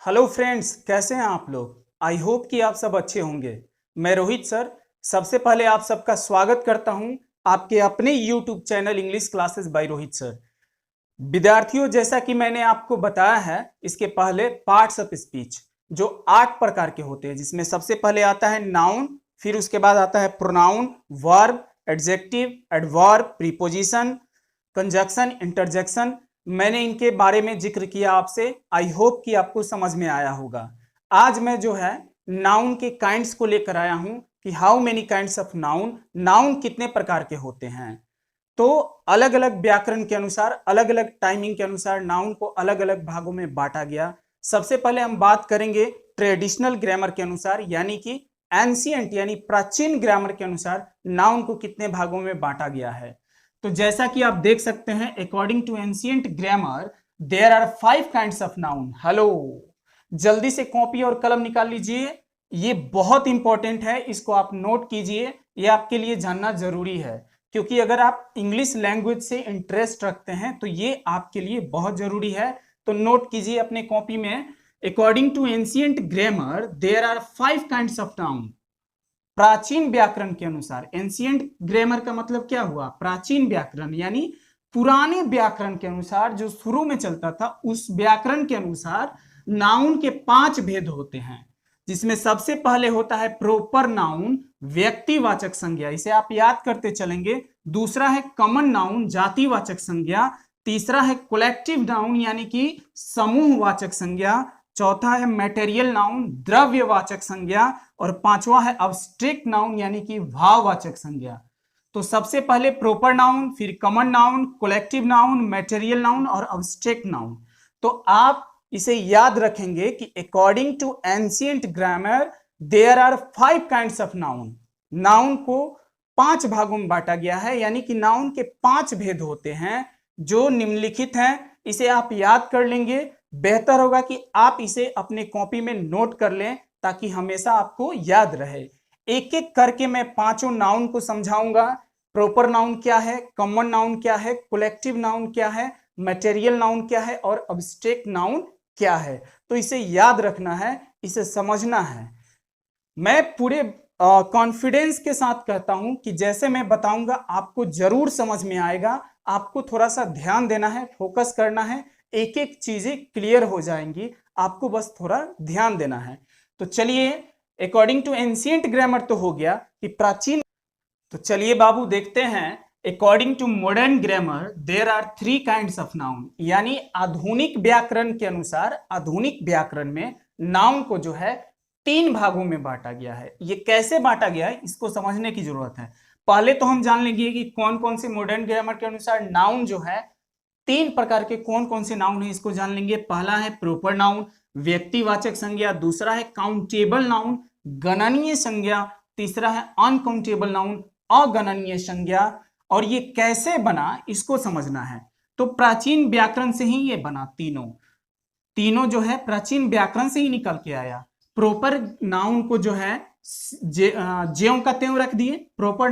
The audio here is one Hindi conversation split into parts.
हेलो फ्रेंड्स, कैसे हैं आप लोग। आई होप कि आप सब अच्छे होंगे। मैं रोहित सर सबसे पहले आप सबका स्वागत करता हूं आपके अपने YouTube channel English classes bye Rohit sir. विद्यार्थियों, जैसा कि मैंने आपको बताया है इसके पहले पार्ट्स ऑफ स्पीच जो 8 प्रकार के होते हैं, जिसमें सबसे पहले आता है नाउन, फिर उसके बाद आता है pronoun, verb, adjective, adverb, preposition, conjunction, interjection. मैंने इनके बारे में जिक्र किया आपसे। आई होप कि आपको समझ में आया होगा। आज मैं जो है नाउन के काइंड्स को लेकर आया हूं कि how many kinds of noun, noun कितने प्रकार के होते हैं। तो अलग अलग व्याकरण के अनुसार, अलग अलग टाइमिंग के अनुसार नाउन को अलग अलग भागों में बांटा गया। सबसे पहले हम बात करेंगे ट्रेडिशनल ग्रामर के अनुसार, यानी कि एंशिएंट यानी प्राचीन ग्रामर के अनुसार नाउन को कितने भागों में बांटा गया है। तो जैसा कि आप देख सकते हैं, according to ancient grammar there are 5 kinds of noun. Hello, जल्दी से कॉपी और कलम निकाल लीजिए, ये बहुत इंपॉर्टेंट है, इसको आप नोट कीजिए, ये आपके लिए जानना जरूरी है। क्योंकि अगर आप इंग्लिश लैंग्वेज से इंटरेस्ट रखते हैं तो ये आपके लिए बहुत जरूरी है। तो नोट कीजिए अपने कॉपी में, according to ancient grammar there are 5 kinds of noun. प्राचीन व्याकरण के अनुसार, एंशिएंट ग्रामर का मतलब क्या हुआ, प्राचीन व्याकरण यानी पुराने व्याकरण के अनुसार जो शुरू में चलता था, उस व्याकरण के अनुसार नाउन के 5 भेद होते हैं, जिसमें सबसे पहले होता है प्रॉपर नाउन, व्यक्तिवाचक संज्ञा, इसे आप याद करते चलेंगे। दूसरा है कॉमन नाउन, जातिवाचक संज्ञा। तीसरा है कलेक्टिव नाउन यानी कि समूहवाचक संज्ञा। चौथा है मटेरियल नाउन, द्रव्यवाचक संज्ञा। और पांचवा है अब्स्ट्रैक्ट नाउन यानी कि भाववाचक संज्ञा। तो सबसे पहले प्रॉपर नाउन, फिर common noun, collective noun, material noun और अब्स्ट्रैक्ट नाउन। तो आप इसे याद रखेंगे कि according to ancient grammar there are 5 kinds of noun. Noun को 5 भागों में बांटा गया है, यानी कि नाउन के 5 भेद होते हैं जो निम्नलिखित हैं। इसे आप याद कर लेंगे, बेहतर होगा कि आप इसे अपने कॉपी में नोट कर लें ताकि हमेशा आपको याद रहे। एक एक करके मैं 5 नाउन को समझाऊंगा। प्रॉपर नाउन क्या है, कॉमन नाउन क्या है, कलेक्टिव नाउन क्या है, मटेरियल नाउन क्या है और अब्स्ट्रैक्ट नाउन क्या है। तो इसे याद रखना है, इसे समझना है। मैं पूरे कॉन्फिडेंस के साथ कहता हूं कि जैसे मैं बताऊंगा आपको जरूर समझ में आएगा। आपको थोड़ा सा ध्यान देना है, फोकस करना है, एक एक चीजें क्लियर हो जाएंगी, आपको बस थोड़ा ध्यान देना है। तो चलिए, अकॉर्डिंग टू एंशिएंट ग्रामर तो हो गया कि प्राचीन। तो चलिए बाबू देखते हैं, according to modern grammar there are 3 kinds of noun, यानी आधुनिक व्याकरण के अनुसार आधुनिक व्याकरण में नाउन को जो है 3 भागों में बांटा गया है। ये कैसे बांटा गया है इसको समझने की जरूरत है। पहले तो हम जान लेंगे कि कौन कौन से मॉडर्न ग्रामर के अनुसार नाउन जो है 3 प्रकार के कौन कौन से नाउन है, इसको जान लेंगे। पहला है प्रॉपर नाउन, व्यक्तिवाचक संज्ञा। दूसरा है काउंटेबल नाउन, गणनीय संज्ञा। तीसरा है अनकाउंटेबल नाउन, अगणनीय संज्ञा। और ये कैसे बना इसको समझना है। तो प्राचीन व्याकरण से ही ये बना, तीनों जो है प्राचीन व्याकरण से ही निकल के आया। प्रॉपर नाउन को जो है ज्यों का त्यों रख दिए, प्रॉपर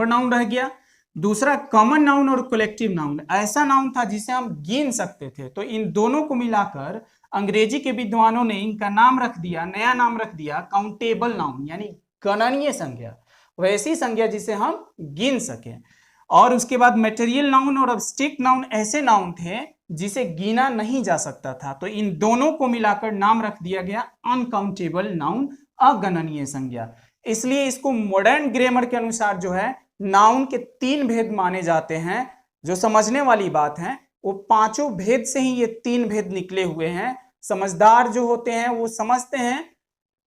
नाउन रह गया। दूसरा कॉमन नाउन और कलेक्टिव नाउन, ऐसा नाउन था जिसे हम गिन सकते थे। तो इन दोनों को मिलाकर अंग्रेजी के विद्वानों ने इनका नाम रख दिया, नया नाम रख दिया काउंटेबल नाउन, यानी गणनीय संज्ञा, वैसी संज्ञा जिसे हम गिन सके। और उसके बाद मटेरियल नाउन और अब्स्ट्रैक्ट नाउन ऐसे नाउन थे जिसे गिना नहीं जा सकता था। तो इन दोनों को मिलाकर नाम रख दिया गया अनकाउंटेबल नाउन, अगणनीय संज्ञा। इसलिए इसको मॉडर्न ग्रामर के अनुसार जो है नाउन के 3 भेद माने जाते हैं। जो समझने वाली बात है, वो 5 भेद से ही ये 3 भेद निकले हुए हैं। समझदार जो होते हैं वो समझते हैं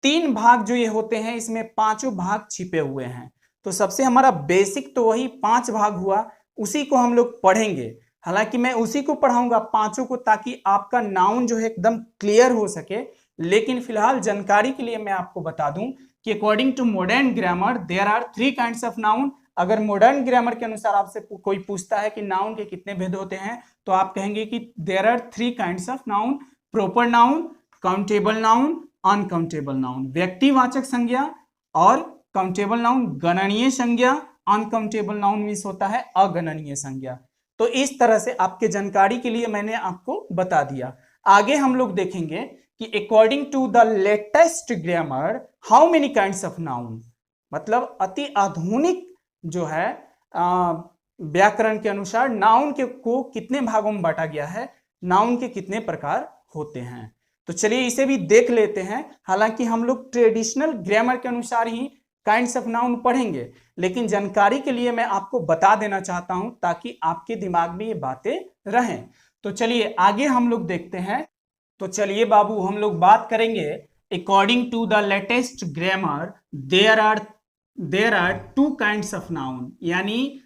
3 भाग जो ये होते हैं, इसमें 5 भाग छिपे हुए हैं। तो सबसे हमारा बेसिक तो वही 5 भाग हुआ, उसी को हम लोग पढ़ेंगे। हालांकि मैं उसी को पढ़ाऊंगा 5 को, ताकि आपका नाउन जो है एकदम क्लियर हो सके। लेकिन फिलहाल जानकारी के लिए मैं आपको बता दूं कि according to modern grammar there are 3 kinds of noun. अगर मॉडर्न ग्रामर के अनुसार आपसे कोई पूछता है कि नाउन के कितने भेद होते हैं, तो आप कहेंगे कि there are 3 kinds of noun, proper noun, countable noun, uncountable noun. व्यक्तिवाचक संज्ञा और काउंटेबल नाउन गणनीय संज्ञा, अनकाउंटेबल नाउन मीन्स होता है अगणनीय संज्ञा। तो इस तरह से आपके जानकारी के लिए मैंने आपको बता दिया। आगे हम लोग देखेंगे कि according to the latest grammar how many kinds of noun, मतलब अति आधुनिक जो है व्याकरण के अनुसार नाउन के को कितने भागों में बांटा गया है, नाउन के कितने प्रकार होते हैं। तो चलिए इसे भी देख लेते हैं। हालांकि हम लोग ट्रेडिशनल ग्रामर के अनुसार ही काइंड्स ऑफ नाउन पढ़ेंगे, लेकिन जानकारी के लिए मैं आपको बता देना चाहता हूं ताकि आपके दिमाग में ये बातें रहें। तो चलिए आगे हम लोग देखते हैं। तो चलिए बाबू हम लोग बात करेंगे according to the latest grammar there are two kinds of noun, यानी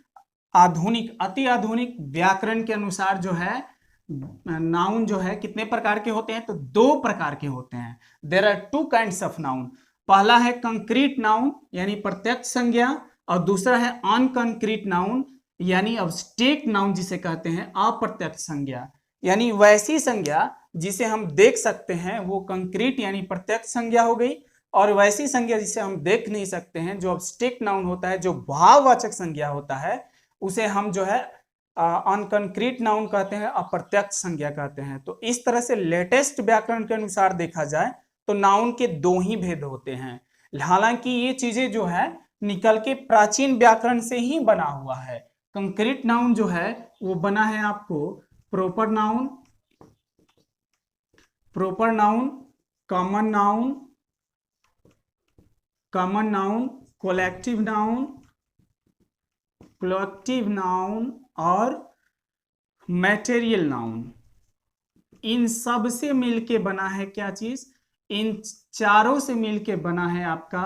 आधुनिक अति आधुनिक व्याकरण के अनुसार जो है नाउन जो है कितने प्रकार के होते हैं, तो दो प्रकार के होते हैं। There are two kinds of noun. पहला है कंक्रीट नाउन यानी प्रत्यक्ष संज्ञा, और दूसरा है अनकंक्रीट नाउन यानी अब्स्ट्रैक्ट नाउन जिसे कहते हैं अप्रत्यक्ष संज्ञा, यानी वैसी संज्ञा जिसे हम देख सकते हैं वो कंक्रीट यानी प्रत्यक्ष संज्ञा हो गई, और वैसी संज्ञा जिसे हम देख नहीं सकते हैं जो अब्स्ट्रैक्ट नाउन होता है, जो भाववाचक संज्ञा होता है, उसे हम जो है अनकंक्रीट नाउन कहते हैं, अप्रत्यक्ष संज्ञा कहते हैं। तो इस तरह से लेटेस्ट व्याकरण के अनुसार देखा जाए तो नाउन के दो ही भेद होते हैं। हालांकि ये चीजें जो है निकल के प्राचीन व्याकरण से ही बना हुआ है। कंक्रीट नाउन जो है वो बना है आपको proper noun, common noun, collective noun और मैटेरियल नाउन। इन सब से मिलके बना है क्या चीज, इन चारों से मिलके बना है आपका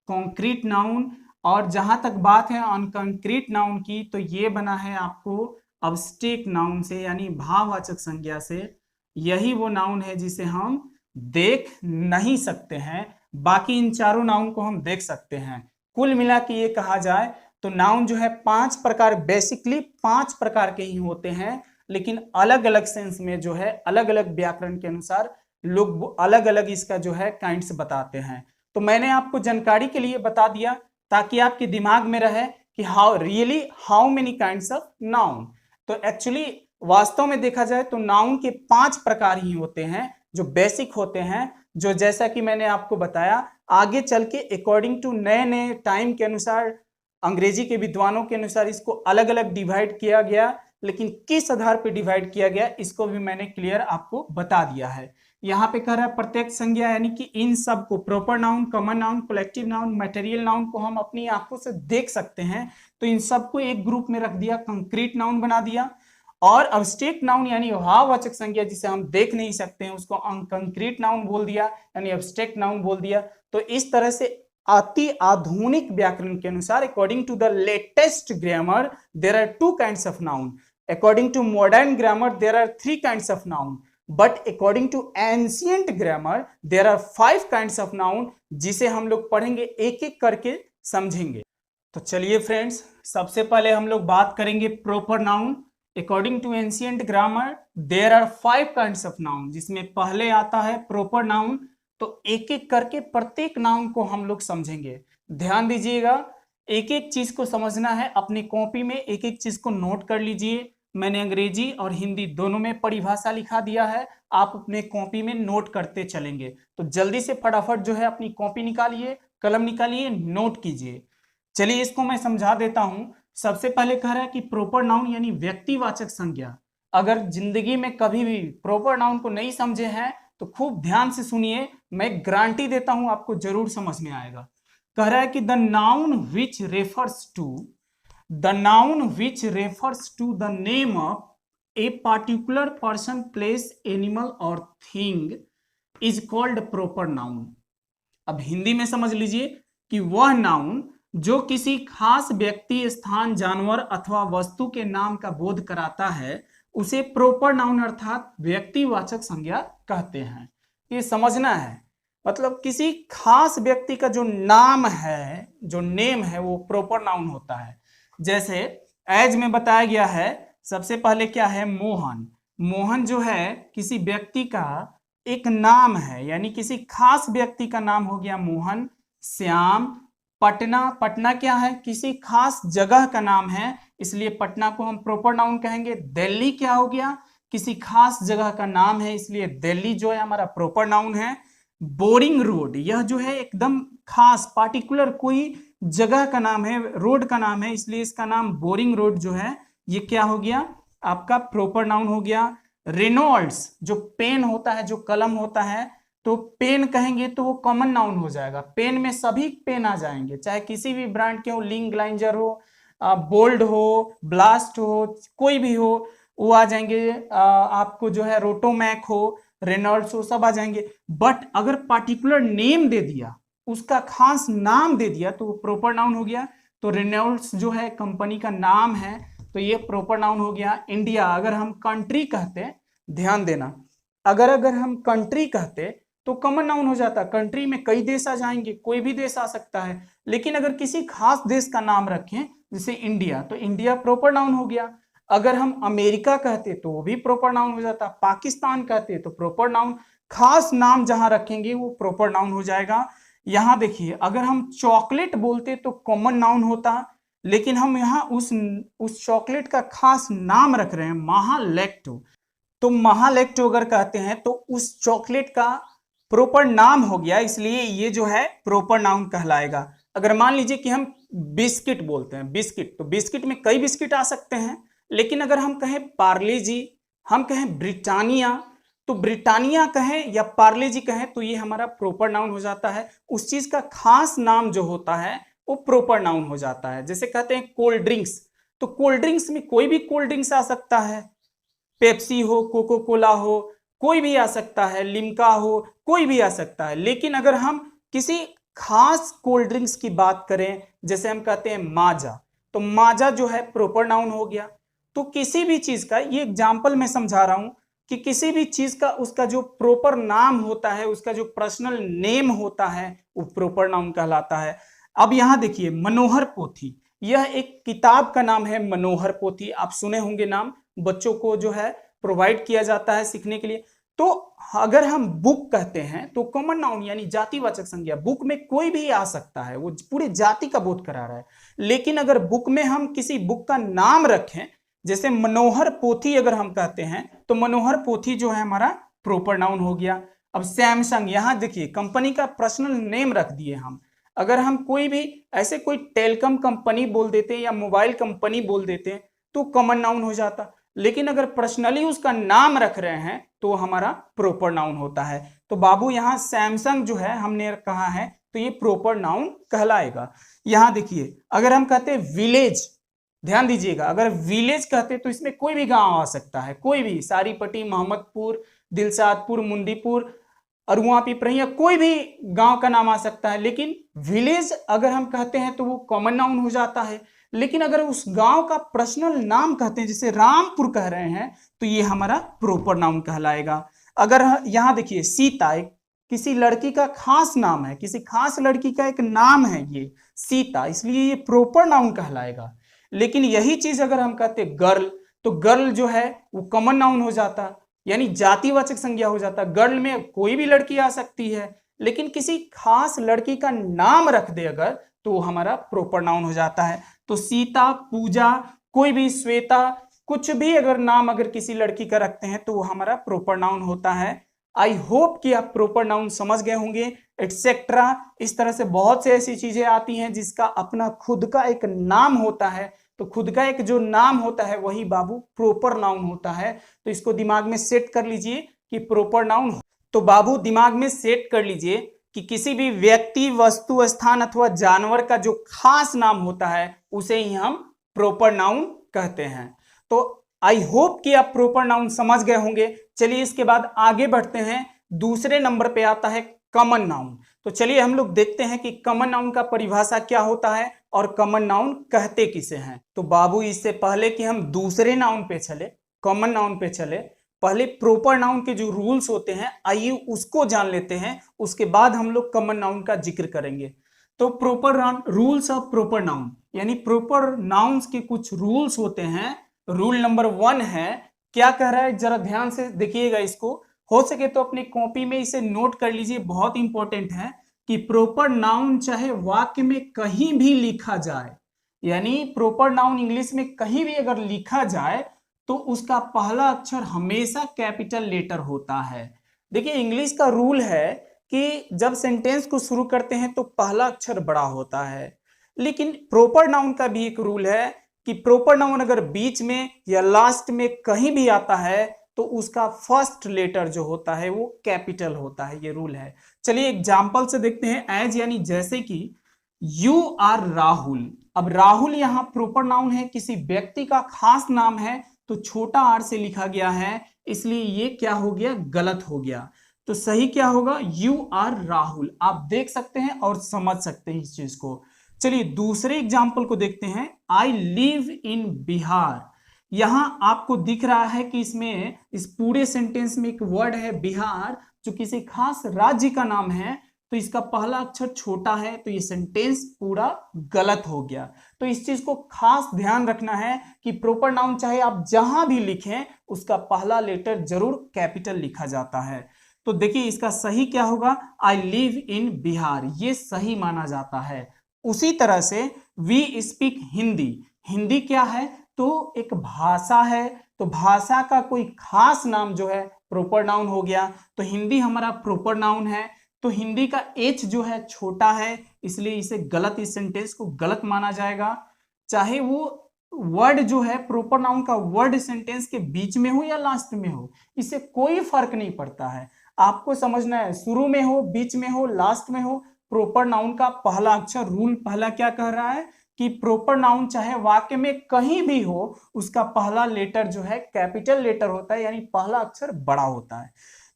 कॉन्क्रीट नाउन। और जहां तक बात है अनकंक्रीट नाउन की, तो ये बना है आपको अब्स्ट्रैक्ट नाउन से यानी भाववाचक संज्ञा से। यही वो नाउन है जिसे हम देख नहीं सकते हैं, बाकी इन चारों नाउन को हम देख सकते हैं। कुल मिला के ये कहा जाए तो नाउन जो है पांच प्रकार, बेसिकली पांच प्रकार के ही होते हैं, लेकिन अलग अलग सेंस में जो है अलग अलग व्याकरण के अनुसार लोग अलग अलग इसका जो है काइंड्स बताते हैं। तो मैंने आपको जानकारी के लिए बता दिया ताकि आपके दिमाग में रहे कि how many kinds of noun. तो एक्चुअली वास्तव में देखा जाए तो नाउन के पांच प्रकार ही होते हैं जो बेसिक होते हैं, जो जैसा कि मैंने आपको बताया आगे चल के अकॉर्डिंग टू नए नए टाइम के अनुसार अंग्रेजी के विद्वानों के अनुसार इसको अलग अलग डिवाइड किया गया, लेकिन किस आधार पर डिवाइड किया गया इसको भी मैंने क्लियर आपको बता दिया है। यहाँ पे कह रहा है प्रत्यक्ष संज्ञा, यानी कि इन सब को proper noun, common noun, collective noun, material noun को हम अपनी आंखों से देख सकते हैं, तो इन सबको एक ग्रुप में रख दिया, कंक्रीट नाउन बना दिया। और अब्स्ट्रैक्ट नाउन यानी भाववाचक संज्ञा जिसे हम देख नहीं सकते हैं उसको अनकंक्रीट नाउन बोल दिया यानी अब्स्ट्रैक्ट नाउन बोल दिया। तो इस तरह से अति आधुनिक व्याकरण के अनुसार according to the latest grammar there are two kinds of noun, according to modern grammar there are three kinds of noun, but according to ancient grammar there are five kinds of noun, जिसे हम लोग पढ़ेंगे एक एक करके समझेंगे। तो चलिए फ्रेंड्स, सबसे पहले हम लोग बात करेंगे proper noun. According to ancient grammar there are five kinds of noun, जिसमें पहले आता है प्रॉपर नाउन। तो एक एक करके प्रत्येक नाउन को हम लोग समझेंगे। ध्यान दीजिएगा, एक एक चीज को समझना है, अपनी कॉपी में एक एक चीज को नोट कर लीजिए। मैंने अंग्रेजी और हिंदी दोनों में परिभाषा लिखा दिया है, आप अपने कॉपी में नोट करते चलेंगे। तो जल्दी से फटाफट जो है अपनी कॉपी निकालिए, कलम निकालिए, नोट कीजिए। चलिए इसको मैं समझा देता हूं। सबसे पहले कह रहा है कि प्रॉपर नाउन यानी व्यक्तिवाचक संज्ञा। अगर जिंदगी में कभी भी प्रॉपर नाउन को नहीं समझे हैं तो खूब ध्यान से सुनिए, मैं गारंटी देता हूं आपको जरूर समझ में आएगा। कह रहा है कि the noun which refers to the name of a particular person, place, animal और thing is called proper noun. अब हिंदी में समझ लीजिए कि वह नाउन जो किसी खास व्यक्ति, स्थान, जानवर अथवा वस्तु के नाम का बोध कराता है उसे प्रॉपर नाउन अर्थात व्यक्तिवाचक संज्ञा कहते हैं। ये समझना है, मतलब किसी खास व्यक्ति का जो नाम है, जो नेम है, वो प्रॉपर नाउन होता है। जैसे एज में बताया गया है, सबसे पहले क्या है, मोहन। मोहन जो है किसी व्यक्ति का एक नाम है, यानी किसी खास व्यक्ति का नाम हो गया मोहन। श्याम। पटना, पटना क्या है, किसी खास जगह का नाम है, इसलिए पटना को हम प्रॉपर नाउन कहेंगे। दिल्ली क्या हो गया, किसी खास जगह का नाम है, इसलिए दिल्ली जो है हमारा प्रॉपर नाउन है। बोरिंग रोड, यह जो है एकदम खास पार्टिकुलर कोई जगह का नाम है, रोड का नाम है, इसलिए इसका नाम बोरिंग रोड जो है ये क्या हो गया, आपका प्रॉपर नाउन हो गया। रेनॉल्ड्स, जो पेन होता है, जो कलम होता है, तो पेन कहेंगे तो वो कॉमन नाउन हो जाएगा। पेन में सभी पेन आ जाएंगे, चाहे किसी भी ब्रांड के हो, लिंक ग्लाइंजर हो, बोल्ड हो, ब्लास्ट हो, कोई भी हो, वो आ जाएंगे। आपको जो है रोटोमैक हो, रेनॉल्ड्स हो, सब आ जाएंगे। बट अगर पार्टिकुलर नेम दे दिया, उसका खास नाम दे दिया, तो वो प्रॉपर नाउन हो गया। तो रेनॉल्ड्स जो है कंपनी का नाम है, तो ये प्रॉपर नाउन हो गया। इंडिया, अगर हम कंट्री कहते, ध्यान देना, अगर हम कंट्री कहते तो कॉमन नाउन हो जाता। कंट्री में कई देश आ जाएंगे, कोई भी देश आ सकता है, लेकिन अगर किसी खास देश का नाम रखें जैसे इंडिया, तो इंडिया प्रॉपर नाउन हो गया। अगर हम अमेरिका कहते तो वो भी प्रॉपर नाउन हो जाता। पाकिस्तान कहते तो प्रॉपर नाउन, खास नाम जहां रखेंगे वो प्रॉपर नाउन हो जाएगा। यहां देखिए, अगर हम चॉकलेट बोलते तो कॉमन नाउन होता, लेकिन हम यहाँ उस चॉकलेट का खास नाम रख रहे हैं, महालैक्टो। तो महालैक्टो अगर कहते हैं तो उस चॉकलेट का प्रॉपर नाम हो गया, इसलिए ये जो है प्रॉपर नाउन कहलाएगा। अगर मान लीजिए कि हम बिस्किट बोलते हैं, बिस्किट, तो बिस्किट में कई बिस्किट आ सकते हैं, लेकिन अगर हम कहें पार्ले जी, हम कहें ब्रिटानिया, तो ब्रिटानिया कहें या पार्ले जी कहें तो ये हमारा प्रॉपर नाउन हो जाता है। उस चीज का खास नाम जो होता है वो प्रॉपर नाउन हो जाता है। जैसे कहते हैं कोल्ड ड्रिंक्स, तो कोल्ड ड्रिंक्स में कोई भी कोल्ड ड्रिंक्स आ सकता है, पेप्सी हो, कोको कोला हो, कोई भी आ सकता है, लिम्का हो, कोई भी आ सकता है। लेकिन अगर हम किसी खास कोल्ड ड्रिंक्स की बात करें, जैसे हम कहते हैं माजा, तो माजा जो है प्रॉपर नाउन हो गया। तो किसी भी चीज का, ये एग्जाम्पल मैं समझा रहा हूं कि किसी भी चीज का उसका जो प्रॉपर नाम होता है, उसका जो पर्सनल नेम होता है, वो प्रॉपर नाउन कहलाता है। अब यहां देखिए, मनोहर पोथी, यह एक किताब का नाम है, मनोहर पोथी। आप सुने होंगे नाम, बच्चों को जो है प्रोवाइड किया जाता है सीखने के लिए। तो अगर हम बुक कहते हैं तो कॉमन नाउन यानी जातिवाचक संज्ञा, बुक में कोई भी आ सकता है, वो पूरी जाति का बोध करा रहा है। लेकिन अगर बुक में हम किसी बुक का नाम रखें, जैसे मनोहर पोथी अगर हम कहते हैं, तो मनोहर पोथी जो है हमारा प्रॉपर नाउन हो गया। अब सैमसंग, यहां देखिए कंपनी का पर्सनल नेम रख दिए हम। अगर हम कोई भी ऐसे कोई टेलीकॉम कंपनी बोल देते या मोबाइल कंपनी बोल देते तो कॉमन नाउन हो जाता, लेकिन अगर पर्सनली उसका नाम रख रहे हैं तो हमारा प्रॉपर नाउन होता है। तो बाबू यहाँ सैमसंग जो है हमने कहा है, तो ये प्रॉपर नाउन कहलाएगा। यहां देखिए, अगर हम कहते हैं विलेज, ध्यान दीजिएगा, अगर विलेज कहते तो इसमें कोई भी गांव आ सकता है, कोई भी, सारीपट्टी, मोहम्मदपुर, दिलशादपुर, मुंदीपुर, अरुआ, पिपरहिया, कोई भी गांव का नाम आ सकता है। लेकिन विलेज अगर हम कहते हैं तो वो कॉमन नाउन हो जाता है। लेकिन अगर उस गांव का पर्सनल नाम कहते हैं, जैसे रामपुर कह रहे हैं, तो ये हमारा प्रॉपर नाउन कहलाएगा। अगर यहां देखिए, सीता एक किसी लड़की का खास नाम है, किसी खास लड़की का एक नाम है ये सीता, इसलिए ये प्रॉपर नाउन कहलाएगा। लेकिन यही चीज अगर हम कहते गर्ल, तो गर्ल जो है वो कॉमन नाउन हो जाता, यानी जातिवाचक संज्ञा हो जाता। गर्ल में कोई भी लड़की आ सकती है, लेकिन किसी खास लड़की का नाम रख दे अगर, तो हमारा प्रॉपर नाउन हो जाता है। तो सीता, पूजा, कोई भी, श्वेता, कुछ भी अगर नाम अगर किसी लड़की का रखते हैं तो वो हमारा प्रॉपर नाउन होता है। आई होप कि आप प्रॉपर नाउन समझ गए होंगे, एटसेट्रा। इस तरह से बहुत से ऐसी चीजें आती हैं जिसका अपना खुद का एक नाम होता है, तो खुद का एक जो नाम होता है वही बाबू प्रॉपर नाउन होता है। तो इसको दिमाग में सेट कर लीजिए कि प्रॉपर नाउन, तो बाबू दिमाग में सेट कर लीजिए कि किसी भी व्यक्ति, वस्तु, स्थान अथवा जानवर का जो खास नाम होता है उसे ही हम प्रॉपर नाउन कहते हैं। तो आई होप कि आप प्रॉपर नाउन समझ गए होंगे। चलिए इसके बाद आगे बढ़ते हैं। दूसरे नंबर पे आता है कॉमन नाउन। तो चलिए हम लोग देखते हैं कि कॉमन नाउन का परिभाषा क्या होता है और कॉमन नाउन कहते किसे हैं। तो बाबू इससे पहले कि हम दूसरे नाउन पे चले, कॉमन नाउन पे चले, पहले प्रॉपर नाउन के जो रूल्स होते हैं आइए उसको जान लेते हैं, उसके बाद हम लोग कॉमन नाउन का जिक्र करेंगे। तो proper rules of proper noun, यानी प्रॉपर नाउन्स के कुछ रूल्स होते हैं। रूल नंबर 1 है, क्या कह रहा है जरा ध्यान से देखिएगा इसको, हो सके तो अपनी कॉपी में इसे नोट कर लीजिए, बहुत इंपॉर्टेंट है कि प्रॉपर नाउन चाहे वाक्य में कहीं भी लिखा जाए, यानी प्रॉपर नाउन इंग्लिश में कहीं भी अगर लिखा जाए तो उसका पहला अक्षर हमेशा कैपिटल लेटर होता है। देखिए इंग्लिश का रूल है कि जब सेंटेंस को शुरू करते हैं तो पहला अक्षर बड़ा होता है, लेकिन प्रॉपर नाउन का भी एक रूल है कि प्रॉपर नाउन अगर बीच में या लास्ट में कहीं भी आता है तो उसका फर्स्ट लेटर जो होता है वो कैपिटल होता है, ये रूल है। चलिए एग्जाम्पल से देखते हैं। एज यानी जैसे कि यू आर राहुल। अब राहुल यहाँ प्रॉपर नाउन है, किसी व्यक्ति का खास नाम है, तो छोटा आर से लिखा गया है, इसलिए ये क्या हो गया, गलत हो गया। तो सही क्या होगा, यू आर राहुल। आप देख सकते हैं और समझ सकते हैं इस चीज को। चलिए दूसरे एग्जाम्पल को देखते हैं। आई लिव इन बिहार। यहां आपको दिख रहा है कि इसमें इस पूरे सेंटेंस में एक वर्ड है बिहार, जो किसी खास राज्य का नाम है, तो इसका पहला अक्षर छोटा है, तो ये सेंटेंस पूरा गलत हो गया। तो इस चीज को खास ध्यान रखना है कि प्रॉपर नाउन चाहे आप जहां भी लिखें उसका पहला लेटर जरूर कैपिटल लिखा जाता है। तो देखिए इसका सही क्या होगा, आई लिव इन बिहार, ये सही माना जाता है। उसी तरह से वी स्पीक हिंदी। हिंदी क्या है, तो एक भाषा है, तो भाषा का कोई खास नाम जो है प्रॉपर नाउन हो गया, तो हिंदी हमारा प्रॉपर नाउन है। तो हिंदी का एच जो है छोटा है, इसलिए इसे गलत, इस सेंटेंस को गलत माना जाएगा। चाहे वो वर्ड जो है प्रॉपर नाउन का वर्ड सेंटेंस के बीच में हो या लास्ट में हो, इससे कोई फर्क नहीं पड़ता है। आपको समझना है, शुरू में हो, बीच में हो, लास्ट में हो, प्रॉपर नाउन का पहला अक्षर, रूल पहला क्या कह रहा है कि प्रॉपर नाउन चाहे वाक्य में कहीं भी हो उसका पहला लेटर जो है कैपिटल लेटर होता है, यानी पहला अक्षर बड़ा होता है।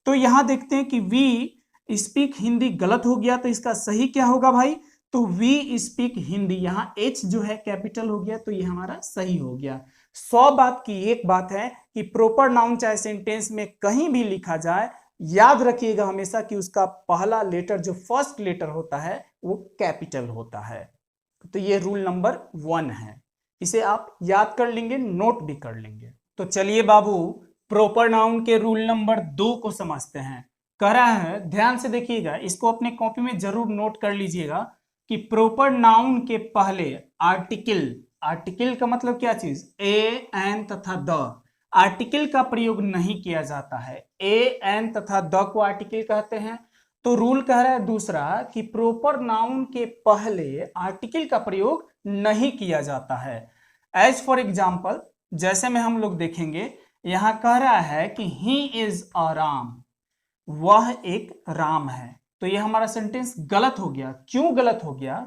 तो यहां देखते हैं कि वी स्पीक हिंदी गलत हो गया, तो इसका सही क्या होगा भाई, तो वी स्पीक हिंदी, यहां एच जो है कैपिटल हो गया, तो ये हमारा सही हो गया। 100 बात की एक बात है कि प्रॉपर नाउन चाहे सेंटेंस में कहीं भी लिखा जाए, याद रखिएगा हमेशा कि उसका पहला लेटर जो फर्स्ट लेटर होता है वो कैपिटल होता है। तो ये रूल नंबर 1 है, इसे आप याद कर लेंगे, नोट भी कर लेंगे। तो चलिए बाबू प्रॉपर नाउन के रूल नंबर 2 को समझते हैं। कह रहा है, ध्यान से देखिएगा, इसको अपने कॉपी में जरूर नोट कर लीजिएगा कि प्रॉपर नाउन के पहले आर्टिकल, आर्टिकल का मतलब क्या चीज, ए एन तथा द, आर्टिकल का प्रयोग नहीं किया जाता है। ए एन तथा द को आर्टिकल कहते हैं। तो रूल कह रहा है दूसरा कि प्रॉपर नाउन के पहले आर्टिकल का प्रयोग नहीं किया जाता है। एज फॉर एग्जाम्पल, जैसे में हम लोग देखेंगे, यहां कह रहा है कि ही इज अ राम, वह एक राम है। तो ये हमारा सेंटेंस गलत हो गया। क्यों गलत हो गया,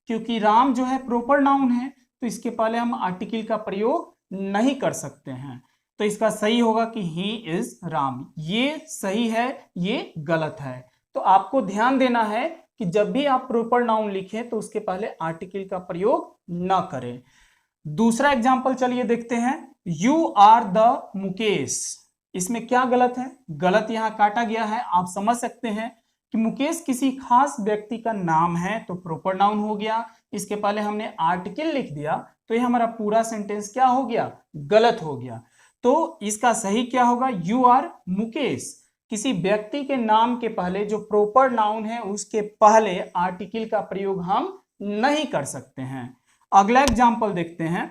क्योंकि राम जो है प्रॉपर नाउन है, तो इसके पहले हम आर्टिकल का प्रयोग नहीं कर सकते हैं। तो इसका सही होगा कि ही इज राम, ये सही है, ये गलत है। तो आपको ध्यान देना है कि जब भी आप प्रॉपर नाउन लिखें तो उसके पहले आर्टिकल का प्रयोग न करें। दूसरा एग्जाम्पल चलिए देखते हैं। यू आर द मुकेश, इसमें क्या गलत है, गलत यहां काटा गया है। आप समझ सकते हैं कि मुकेश किसी खास व्यक्ति का नाम है, तो प्रॉपर नाउन हो गया। इसके पहले हमने आर्टिकल लिख दिया, तो ये हमारा पूरा सेंटेंस क्या हो गया, गलत हो गया। तो इसका सही क्या होगा, यू आर मुकेश, किसी व्यक्ति के नाम के पहले जो प्रॉपर नाउन है उसके पहले आर्टिकल का प्रयोग हम नहीं कर सकते हैं। अगला एग्जाम्पल देखते हैं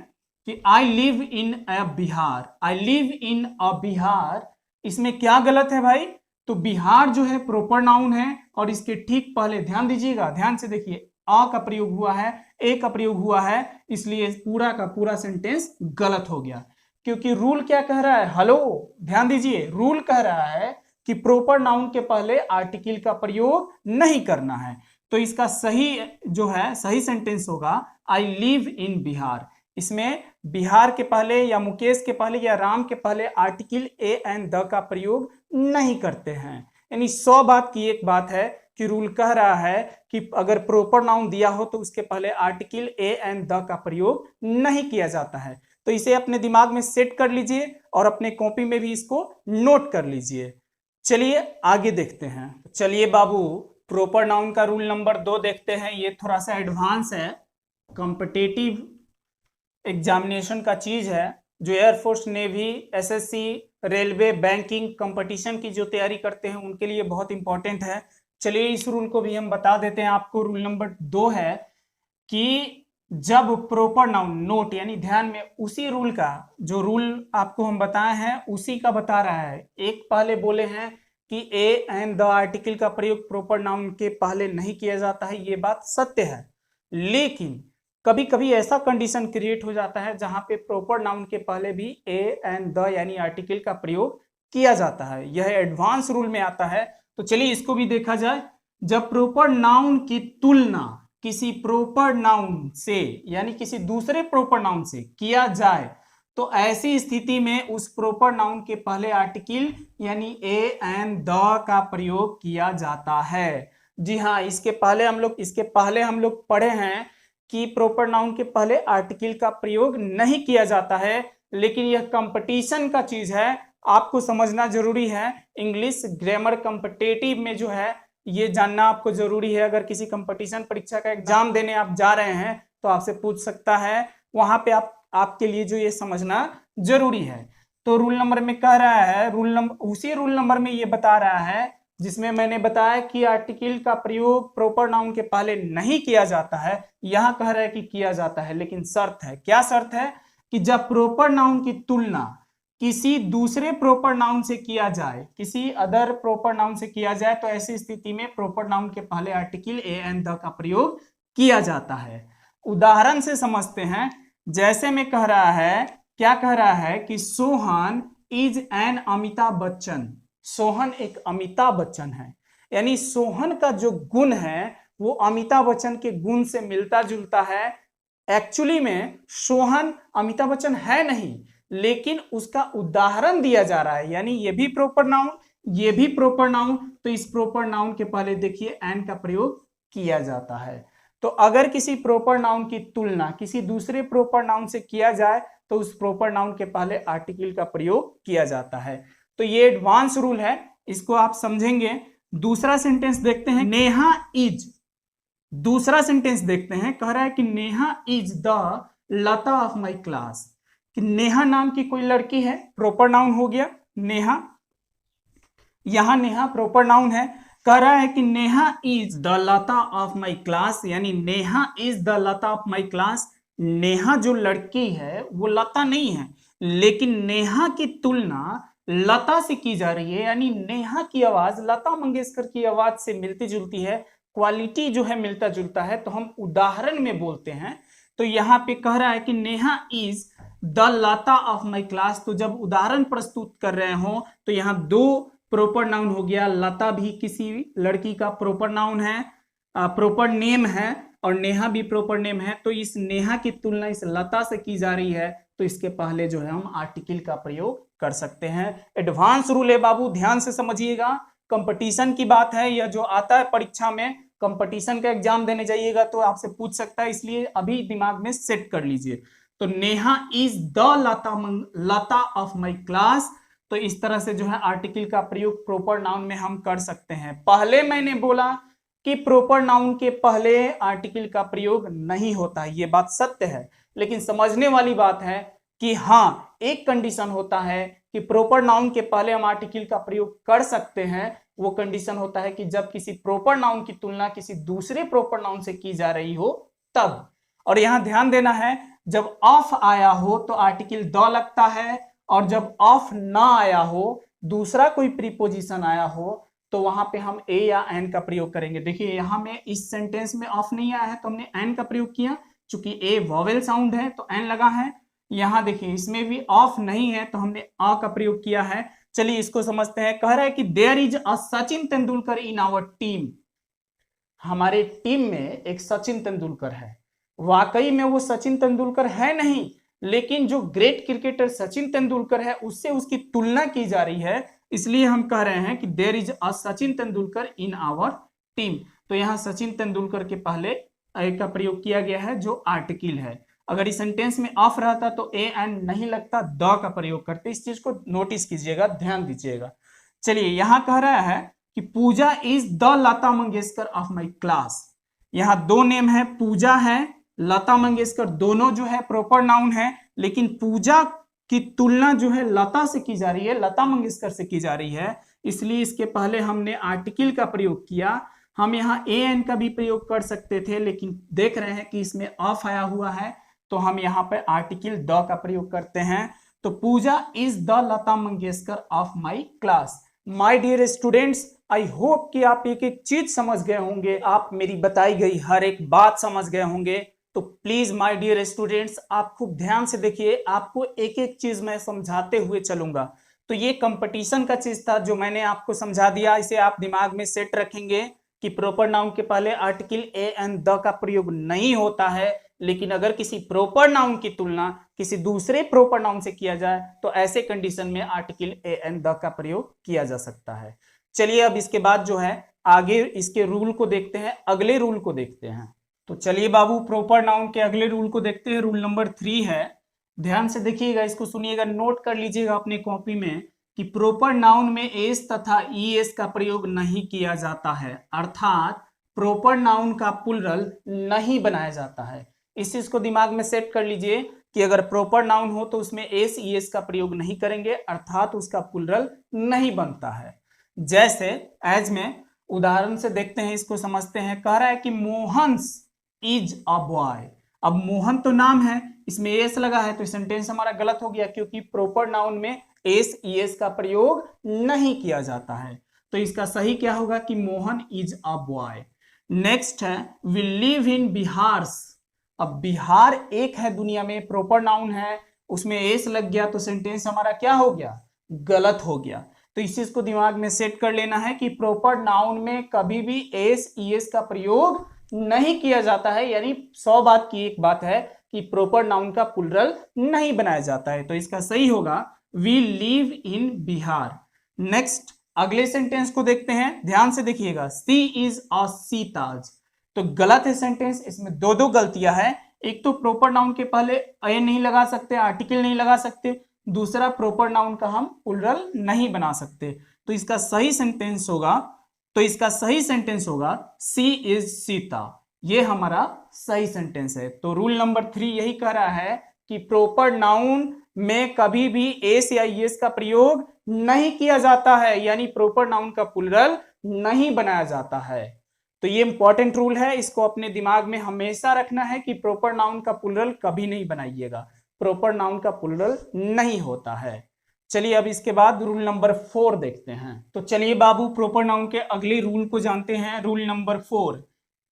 कि I live in a Bihar. I live in a Bihar, इसमें क्या गलत है भाई, तो बिहार जो है प्रॉपर नाउन है और इसके ठीक पहले ध्यान दीजिएगा, ध्यान से देखिए, अ का प्रयोग हुआ है, ए का प्रयोग हुआ है, इसलिए पूरा का पूरा सेंटेंस गलत हो गया। क्योंकि रूल क्या कह रहा है, हेलो ध्यान दीजिए, रूल कह रहा है कि प्रॉपर नाउन के पहले आर्टिकल का प्रयोग नहीं करना है। तो इसका सही जो है, सही सेंटेंस होगा आई लिव इन बिहार। इसमें बिहार के पहले या मुकेश के पहले या राम के पहले आर्टिकल ए एंड द का प्रयोग नहीं करते हैं। यानी 100 बात की एक बात है कि रूल कह रहा है कि अगर प्रॉपर नाउन दिया हो तो उसके पहले आर्टिकल ए एंड द का प्रयोग नहीं किया जाता है। तो इसे अपने दिमाग में सेट कर लीजिए और अपने कॉपी में भी इसको नोट कर लीजिए। चलिए आगे देखते हैं। चलिए बाबू प्रॉपर नाउन का रूल नंबर 2 देखते हैं। ये थोड़ा सा एडवांस है, कॉम्पिटिटिव एग्जामिनेशन का चीज है, जो air force, navy, SSC, railway, banking competition की जो तैयारी करते हैं उनके लिए बहुत इंपॉर्टेंट है। चलिए इस रूल को भी हम बता देते हैं आपको। रूल नंबर 2 है कि जब प्रोपर नाउन, नोट यानी ध्यान में, उसी रूल का, जो रूल आपको हम बताए हैं उसी का बता रहा है। एक पहले बोले हैं कि ए एंड द आर्टिकल का प्रयोग प्रोपर नाउन के पहले नहीं किया जाता है, ये बात सत्य है। लेकिन कभी कभी ऐसा कंडीशन क्रिएट हो जाता है जहां पे प्रोपर नाउन के पहले भी ए एंड द यानी आर्टिकल का प्रयोग किया जाता है। यह एडवांस रूल में आता है। तो चलिए इसको भी देखा जाए। जब प्रोपर नाउन की तुलना किसी प्रोपर नाउन से यानी किसी दूसरे प्रोपर नाउन से किया जाए तो ऐसी स्थिति में उस प्रोपर नाउन के पहले आर्टिकल यानी ए एंड द का प्रयोग किया जाता है। जी हाँ, इसके पहले हम लोग पढ़े हैं कि प्रोपर नाउन के पहले आर्टिकल का प्रयोग नहीं किया जाता है, लेकिन यह कंपटीशन का चीज है, आपको समझना जरूरी है। इंग्लिश ग्रामर कॉम्पिटिटिव में जो है ये जानना आपको जरूरी है। अगर किसी कंपटीशन परीक्षा का एग्जाम देने आप जा रहे हैं तो आपसे पूछ सकता है, वहां पे आपके लिए जो ये समझना जरूरी है। तो रूल नंबर में कह रहा है, उसी रूल नंबर में ये बता रहा है जिसमें मैंने बताया कि आर्टिकल का प्रयोग प्रोपर नाउन के पहले नहीं किया जाता है। यहां कह रहा है कि किया जाता है, लेकिन शर्त है। क्या शर्त है? कि जब प्रोपर नाउन की तुलना किसी दूसरे प्रोपर नाउन से किया जाए, किसी अदर प्रोपर नाउन से किया जाए, तो ऐसी स्थिति में प्रोपर नाउन के पहले आर्टिकल ए एंड द का प्रयोग किया जाता है। उदाहरण से समझते हैं। जैसे में कह रहा है, क्या कह रहा है कि सोहन इज एन अमिताभ बच्चन। सोहन एक अमिताभ बच्चन है, यानी सोहन का जो गुण है वो अमिताभ बच्चन के गुण से मिलता जुलता है। एक्चुअली में सोहन अमिताभ बच्चन है नहीं, लेकिन उसका उदाहरण दिया जा रहा है, यानी ये भी प्रोपर नाउन, ये भी प्रोपर नाउन। तो इस प्रोपर नाउन के पहले देखिए एन का प्रयोग किया जाता है। तो अगर किसी प्रोपर नाउन की तुलना किसी दूसरे प्रोपर नाउन से किया जाए तो उस प्रोपर नाउन के पहले आर्टिकल का प्रयोग किया जाता है। तो ये एडवांस रूल है, इसको आप समझेंगे। दूसरा सेंटेंस देखते हैं। नेहा इज, दूसरा सेंटेंस देखते हैं। कह रहा है कि Neha is the Lata of my class. कि नेहा नाम की कोई लड़की है, प्रोपर नाउन हो गया नेहा। यहां नेहा प्रोपर नाउन है। कह रहा है कि Neha is the Lata of my class, यानी Neha is the Lata of my class. Neha जो लड़की है वो लता नहीं है, लेकिन नेहा की तुलना लता से की जा रही है, यानी नेहा की आवाज लता मंगेशकर की आवाज से मिलती जुलती है, क्वालिटी जो है मिलता जुलता है, तो हम उदाहरण में बोलते हैं। तो यहाँ पे कह रहा है कि Neha is the Lata of my class. तो जब उदाहरण प्रस्तुत कर रहे हो तो यहाँ दो प्रोपर नाउन हो गया। लता भी किसी लड़की का प्रोपर नाउन है, प्रोपर नेम है, और नेहा भी प्रोपर नेम है। तो इस नेहा की तुलना इस लता से की जा रही है, तो इसके पहले जो है हम आर्टिकल का प्रयोग कर सकते हैं। एडवांस रूल है बाबू, ध्यान से समझिएगा। कंपटीशन की बात है, यह जो आता है परीक्षा में, कंपटीशन का एग्जाम देने जाइएगा तो आपसे पूछ सकता है, इसलिए अभी दिमाग में सेट कर लीजिए। तो Neha is the Lata of my class. तो इस तरह से जो है आर्टिकल का प्रयोग प्रोपर नाउन में हम कर सकते हैं। पहले मैंने बोला कि प्रोपर नाउन के पहले आर्टिकल का प्रयोग नहीं होता है, ये बात सत्य है। लेकिन समझने वाली बात है कि हाँ, एक कंडीशन होता है कि प्रोपर नाउन के पहले हम आर्टिकल का प्रयोग कर सकते हैं। वो कंडीशन होता है कि जब किसी प्रोपर नाउन की तुलना किसी दूसरे प्रोपर नाउन से की जा रही हो तब। और यहां ध्यान देना है, जब ऑफ आया हो तो आर्टिकल द लगता है, और जब ऑफ ना आया हो, दूसरा कोई प्रीपोजिशन आया हो, तो वहां पे हम ए या एन का प्रयोग करेंगे। देखिए यहां में इस सेंटेंस में ऑफ नहीं आया है तो हमने एन का प्रयोग किया, चूंकि ए वॉवेल साउंड है तो एन लगा है। यहां देखिए इसमें भी ऑफ नहीं है तो हमने आ का प्रयोग किया है। चलिए इसको समझते हैं। कह रहा है कि there is a Sachin Tendulkar in our team. हमारे टीम में एक सचिन तेंदुलकर है। वाकई में वो सचिन तेंदुलकर है नहीं, लेकिन जो ग्रेट क्रिकेटर सचिन तेंदुलकर है उससे उसकी तुलना की जा रही है, इसलिए हम कह रहे हैं कि there is a Sachin Tendulkar in our team. तो यहाँ सचिन तेंदुलकर के पहले ए का प्रयोग किया गया है जो आर्टिकल है। अगर इस सेंटेंस में ऑफ रहता तो ए एंड नहीं लगता, द का प्रयोग करते। इस चीज को नोटिस कीजिएगा, ध्यान दीजिएगा। चलिए यहां कह रहा है कि Pooja is the Lata Mangeshkar of my class. यहाँ दो नेम है, पूजा है, लता मंगेशकर, दोनों जो है प्रोपर नाउन है, लेकिन पूजा की तुलना जो है लता से की जा रही है, लता मंगेशकर से की जा रही है, इसलिए इसके पहले हमने आर्टिकल का प्रयोग किया। हम यहाँ ए एन का भी प्रयोग कर सकते थे, लेकिन देख रहे हैं कि इसमें ऑफ आया हुआ है, तो हम यहाँ पे आर्टिकल द का प्रयोग करते हैं। तो Pooja is the Lata Mangeshkar of my class. My dear students, I hope कि आप एक एक चीज समझ गए होंगे, आप मेरी बताई गई हर एक बात समझ गए होंगे। तो प्लीज माय डियर स्टूडेंट्स, आप खूब ध्यान से देखिए, आपको एक एक चीज मैं समझाते हुए चलूंगा। तो ये कंपटीशन का चीज था जो मैंने आपको समझा दिया, इसे आप दिमाग में सेट रखेंगे कि प्रॉपर नाउन के पहले आर्टिकल ए एंड द का प्रयोग नहीं होता है, लेकिन अगर किसी प्रॉपर नाउन की तुलना किसी दूसरे प्रॉपर नाउन से किया जाए तो ऐसे कंडीशन में आर्टिकल ए एंड द का प्रयोग किया जा सकता है। चलिए अब इसके बाद जो है आगे इसके रूल को देखते हैं, अगले रूल को देखते हैं। तो चलिए बाबू प्रॉपर नाउन के अगले रूल को देखते हैं। रूल नंबर 3 है, ध्यान से देखिएगा, इसको सुनिएगा, नोट कर लीजिएगा अपने कॉपी में कि प्रॉपर नाउन में एस तथा ईएस का प्रयोग नहीं किया जाता है, अर्थात प्रॉपर नाउन का प्लुरल नहीं बनाया जाता है। इस चीज को दिमाग में सेट कर लीजिए कि अगर प्रॉपर नाउन हो तो उसमें एस ईएस का प्रयोग नहीं करेंगे, अर्थात उसका प्लुरल नहीं बनता है। जैसे एज में उदाहरण से देखते हैं, इसको समझते हैं। कह रहा है कि मोहन्स इज अ बॉय। अब मोहन तो नाम है, इसमें एस लगा है, तो सेंटेंस हमारा गलत हो गया, क्योंकि प्रॉपर नाउन में एस ईएस का प्रयोग नहीं किया जाता है। तो इसका सही क्या होगा कि Mohan is a boy. Next है वी लिव इन बिहार। अब बिहार एक है दुनिया में, प्रॉपर नाउन है, उसमें एस लग गया तो सेंटेंस हमारा क्या हो गया, गलत हो गया। तो इस चीज को दिमाग में सेट कर लेना है कि प्रॉपर नाउन में कभी भी एस ईएस का प्रयोग नहीं किया जाता है, यानी 100 बात की एक बात है कि प्रॉपर नाउन का प्लुरल नहीं बनाया जाता है। तो इसका सही होगा we live in Bihar. Next अगले सेंटेंस को देखते हैं, ध्यान से देखिएगा, सी इज अ सीताज। तो गलत है सेंटेंस, इसमें दो गलतियां है। एक तो प्रॉपर नाउन के पहले ए नहीं लगा सकते, आर्टिकल नहीं लगा सकते, दूसरा प्रॉपर नाउन का हम प्लुरल नहीं बना सकते। तो इसका सही सेंटेंस होगा सी इज सीता। ये हमारा सही सेंटेंस है। तो रूल नंबर 3 यही कह रहा है कि प्रॉपर नाउन में कभी भी एस या ईएस का प्रयोग नहीं किया जाता है, यानी प्रॉपर नाउन का प्लुरल नहीं बनाया जाता है। तो ये इंपॉर्टेंट रूल है, इसको अपने दिमाग में हमेशा रखना है कि प्रॉपर नाउन का प्लुरल कभी नहीं बनाइएगा, प्रॉपर नाउन का प्लुरल नहीं होता है। चलिए अब इसके बाद रूल नंबर 4 देखते हैं। तो चलिए बाबू प्रॉपर नाउन के अगले रूल को जानते हैं। रूल नंबर 4,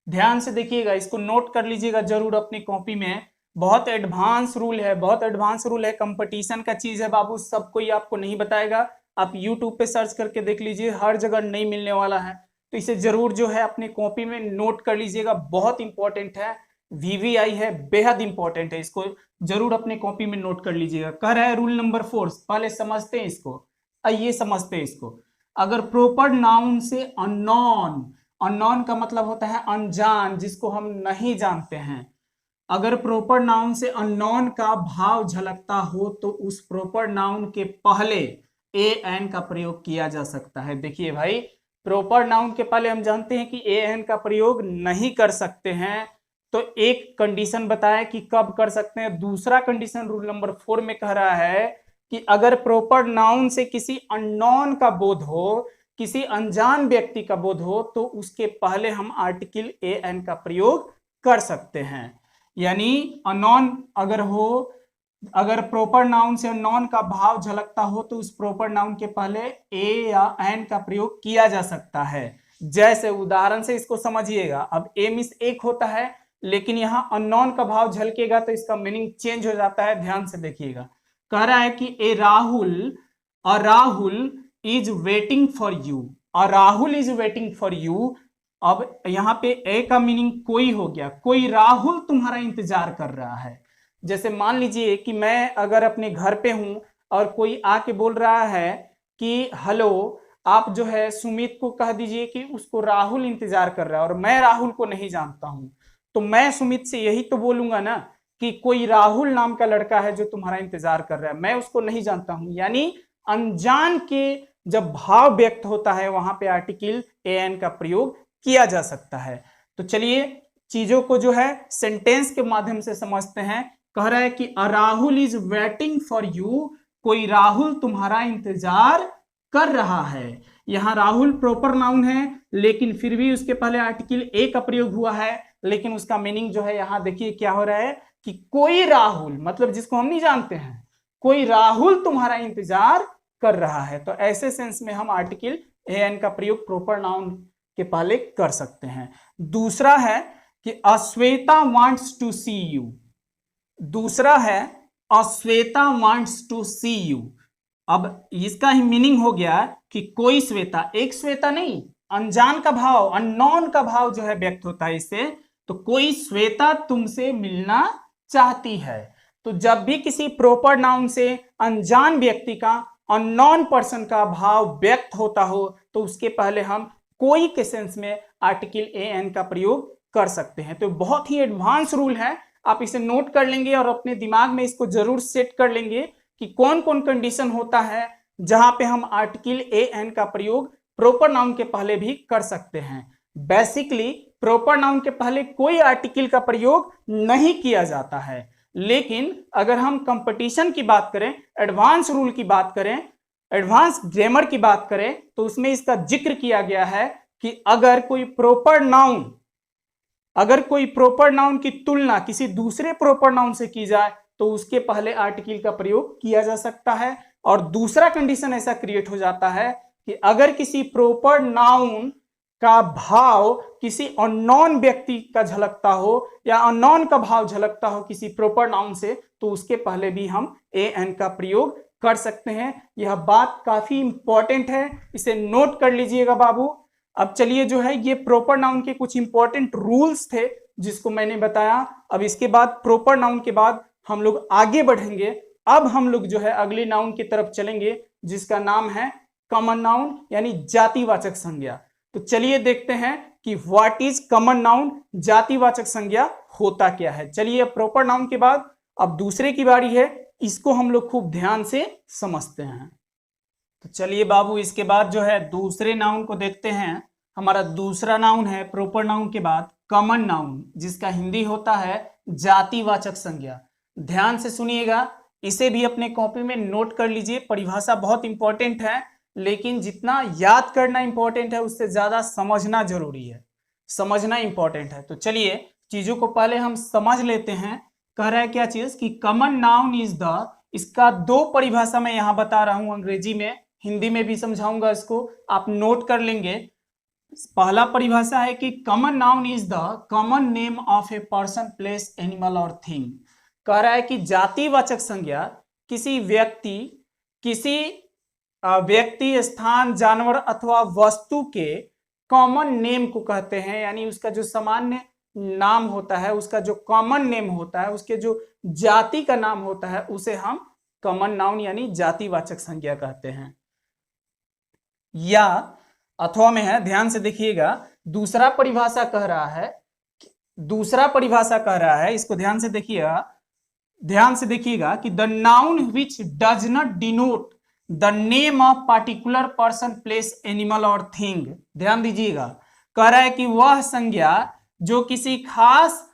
ध्यान से देखिएगा, इसको नोट कर लीजिएगा जरूर अपनी कॉपी में। बहुत एडवांस रूल है, कंपटीशन का चीज है बाबू, सब कोई आपको नहीं बताएगा। आप यूट्यूब पे सर्च करके देख लीजिए, हर जगह नहीं मिलने वाला है। तो इसे जरूर जो है अपनी कॉपी में नोट कर लीजिएगा, बहुत इंपॉर्टेंट है, वीवीआई है, बेहद इंपॉर्टेंट है, इसको जरूर अपने कॉपी में नोट कर लीजिएगा। कह रहा है रूल नंबर 4, पहले समझते हैं इसको, आइए समझते हैं इसको। अगर प्रॉपर नाउन से अननोन का मतलब होता है अनजान, जिसको हम नहीं जानते हैं। अगर प्रॉपर नाउन से अननोन का भाव झलकता हो तो उस प्रॉपर नाउन के पहले ए एन का प्रयोग किया जा सकता है। देखिए भाई, प्रॉपर नाउन के पहले हम जानते हैं कि ए एन का प्रयोग नहीं कर सकते हैं, तो एक कंडीशन बताएं कि कब कर सकते हैं। दूसरा कंडीशन रूल नंबर 4 में कह रहा है कि अगर प्रॉपर नाउन से किसी अननोन का बोध हो, किसी अनजान व्यक्ति का बोध हो, तो उसके पहले हम आर्टिकल ए एन का प्रयोग कर सकते हैं। यानी अननोन अगर हो, अगर प्रॉपर नाउन से अननोन का भाव झलकता हो तो उस प्रॉपर नाउन के पहले ए या एन का प्रयोग किया जा सकता है। जैसे उदाहरण से इसको समझिएगा, अब ए मींस एक होता है, लेकिन यहाँ अननोन का भाव झलकेगा तो इसका मीनिंग चेंज हो जाता है। ध्यान से देखिएगा, कह रहा है कि a Rahul is waiting for you, Rahul is waiting for you. अब यहाँ पे ए का मीनिंग कोई हो गया, कोई राहुल तुम्हारा इंतजार कर रहा है। जैसे मान लीजिए कि मैं अगर अपने घर पे हूं और कोई आके बोल रहा है कि हेलो, आप जो है सुमित को कह दीजिए कि उसको राहुल इंतजार कर रहा है, और मैं राहुल को नहीं जानता हूं, तो मैं सुमित से यही तो बोलूंगा ना कि कोई राहुल नाम का लड़का है जो तुम्हारा इंतजार कर रहा है, मैं उसको नहीं जानता हूं। यानी अनजान के जब भाव व्यक्त होता है वहां पे आर्टिकल ए एन का प्रयोग किया जा सकता है। तो चलिए चीजों को जो है सेंटेंस के माध्यम से समझते हैं। कह रहा है कि a Rahul is waiting for you, कोई राहुल तुम्हारा इंतजार कर रहा है। यहाँ राहुल प्रॉपर नाउन है, लेकिन फिर भी उसके पहले आर्टिकल ए का प्रयोग हुआ है, लेकिन उसका मीनिंग जो है यहाँ देखिए क्या हो रहा है कि कोई राहुल, मतलब जिसको हम नहीं जानते हैं, कोई राहुल तुम्हारा इंतजार कर रहा है। तो ऐसे सेंस में हम आर्टिकल ए एन का प्रयोग प्रॉपर नाउन के पहले कर सकते हैं। दूसरा है कि Ashweta wants to C you. दूसरा है Ashweta wants to C you. अब इसका ही मीनिंग हो गया कि कोई श्वेता, एक श्वेता नहीं, अनजान का भाव, अननोन का भाव जो है व्यक्त होता है इससे। तो कोई श्वेता तुमसे मिलना चाहती है। तो जब भी किसी प्रॉपर नाउन से अनजान व्यक्ति का, अननोन पर्सन का भाव व्यक्त होता हो, तो उसके पहले हम कोई के सेंस में आर्टिकल ए एन का प्रयोग कर सकते हैं। तो बहुत ही एडवांस रूल है, आप इसे नोट कर लेंगे और अपने दिमाग में इसको जरूर सेट कर लेंगे कि कौन कौन कंडीशन होता है जहां पे हम आर्टिकल ए एन का प्रयोग प्रॉपर नाउन के पहले भी कर सकते हैं। बेसिकली प्रॉपर नाउन के पहले कोई आर्टिकल का प्रयोग नहीं किया जाता है, लेकिन अगर हम कंपटीशन की बात करें, एडवांस रूल की बात करें, एडवांस ग्रामर की बात करें, तो उसमें इसका जिक्र किया गया है कि अगर कोई प्रॉपर नाउन की तुलना किसी दूसरे प्रॉपर नाउन से की जाए तो उसके पहले आर्टिकल का प्रयोग किया जा सकता है। और दूसरा कंडीशन ऐसा क्रिएट हो जाता है कि अगर किसी प्रॉपर नाउन का भाव किसी अननोन व्यक्ति का झलकता हो या अननोन का भाव झलकता हो किसी प्रॉपर नाउन से, तो उसके पहले भी हम ए एन का प्रयोग कर सकते हैं। यह बात काफी इंपॉर्टेंट है, इसे नोट कर लीजिएगा बाबू। अब चलिए जो है ये प्रॉपर नाउन के कुछ इंपॉर्टेंट रूल्स थे जिसको मैंने बताया। अब इसके बाद प्रॉपर नाउन के बाद हम लोग आगे बढ़ेंगे। अब हम लोग जो है अगले नाउन की तरफ चलेंगे जिसका नाम है कॉमन नाउन यानी जातिवाचक संज्ञा। तो चलिए देखते हैं कि व्हाट इज कॉमन नाउन, जातिवाचक संज्ञा होता क्या है। चलिए प्रॉपर नाउन के बाद अब दूसरे की बारी है, इसको हम लोग खूब ध्यान से समझते हैं। तो चलिए बाबू इसके बाद जो है दूसरे नाउन को देखते हैं। हमारा दूसरा नाउन है प्रॉपर नाउन के बाद कॉमन नाउन, जिसका हिंदी होता है जातिवाचक संज्ञा। ध्यान से सुनिएगा, इसे भी अपने कॉपी में नोट कर लीजिए। परिभाषा बहुत इंपॉर्टेंट है, लेकिन जितना याद करना इंपॉर्टेंट है उससे ज्यादा समझना जरूरी है, समझना इंपॉर्टेंट है। तो चलिए चीजों को पहले हम समझ लेते हैं। कह रहा है क्या चीज कि कॉमन नाउन इज द, इसका दो परिभाषा मैं यहां बता रहा हूं अंग्रेजी में, हिंदी में भी समझाऊंगा, इसको आप नोट कर लेंगे। पहला परिभाषा है कि common noun is the common name of a person, place, animal और थिंग। कह रहा है कि जातिवाचक संज्ञा किसी व्यक्ति, स्थान, जानवर अथवा वस्तु के कॉमन नेम को कहते हैं। यानी उसका जो सामान्य नाम होता है, उसका जो कॉमन नेम होता है, उसके जो जाति का नाम होता है, उसे हम कॉमन नाउन यानी जातिवाचक संज्ञा कहते हैं। या अथवा में है, ध्यान से देखिएगा, दूसरा परिभाषा कह रहा है, इसको ध्यान से देखिएगा कि the noun which does not denote the name of particular person, place, animal और थिंग। ध्यान दीजिएगा, कह रहा है कि वह संज्ञा जो किसी खास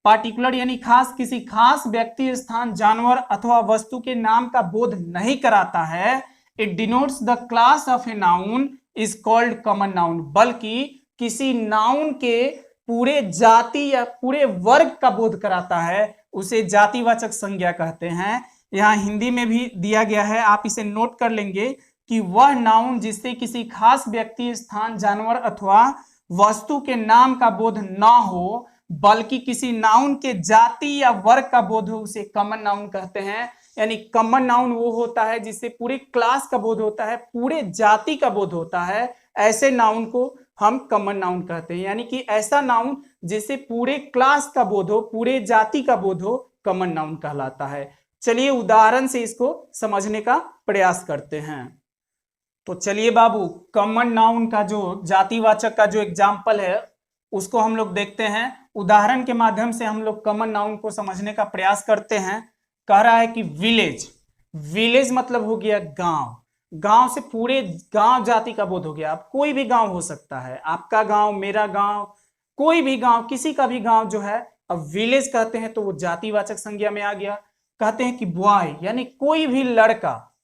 पार्टिकुलर यानी किसी खास व्यक्ति, स्थान, जानवर अथवा वस्तु के नाम का बोध नहीं कराता है, it denotes the class of a noun is called common noun. बल्कि किसी नाउन के पूरे जाति या पूरे वर्ग का बोध कराता है, उसे जातिवाचक संज्ञा कहते हैं। यहाँ हिंदी में भी दिया गया है, आप इसे नोट कर लेंगे कि वह नाउन जिससे किसी खास व्यक्ति, स्थान, जानवर अथवा वस्तु के नाम का बोध न हो, बल्कि किसी नाउन के जाति या वर्ग का बोध हो, उसे कॉमन नाउन कहते हैं। यानी कॉमन नाउन वो होता है जिससे पूरे क्लास का बोध होता है, पूरे जाति का बोध होता है, ऐसे नाउन को हम कॉमन नाउन कहते हैं। यानी कि ऐसा नाउन जिससे पूरे क्लास का बोध हो, पूरे जाति का बोध हो, कॉमन नाउन कहलाता है। चलिए उदाहरण से इसको समझने का प्रयास करते हैं। तो चलिए बाबू कॉमन नाउन का जो जातिवाचक का जो एग्जाम्पल है उसको हम लोग देखते हैं। उदाहरण के माध्यम से हम लोग कॉमन नाउन को समझने का प्रयास करते हैं। कह रहा है कि विलेज मतलब हो गया गांव, गांव से पूरे गांव जाति का बोध हो गया। अब कोई भी गांव हो सकता है, आपका गांव, मेरा गांव, कोई भी गांव, किसी का भी गांव जो है, अब विलेज कहते हैं तो वो जातिवाचक संज्ञा में आ गया। कहते हैं कि बॉय यानी कोई भी लड़का,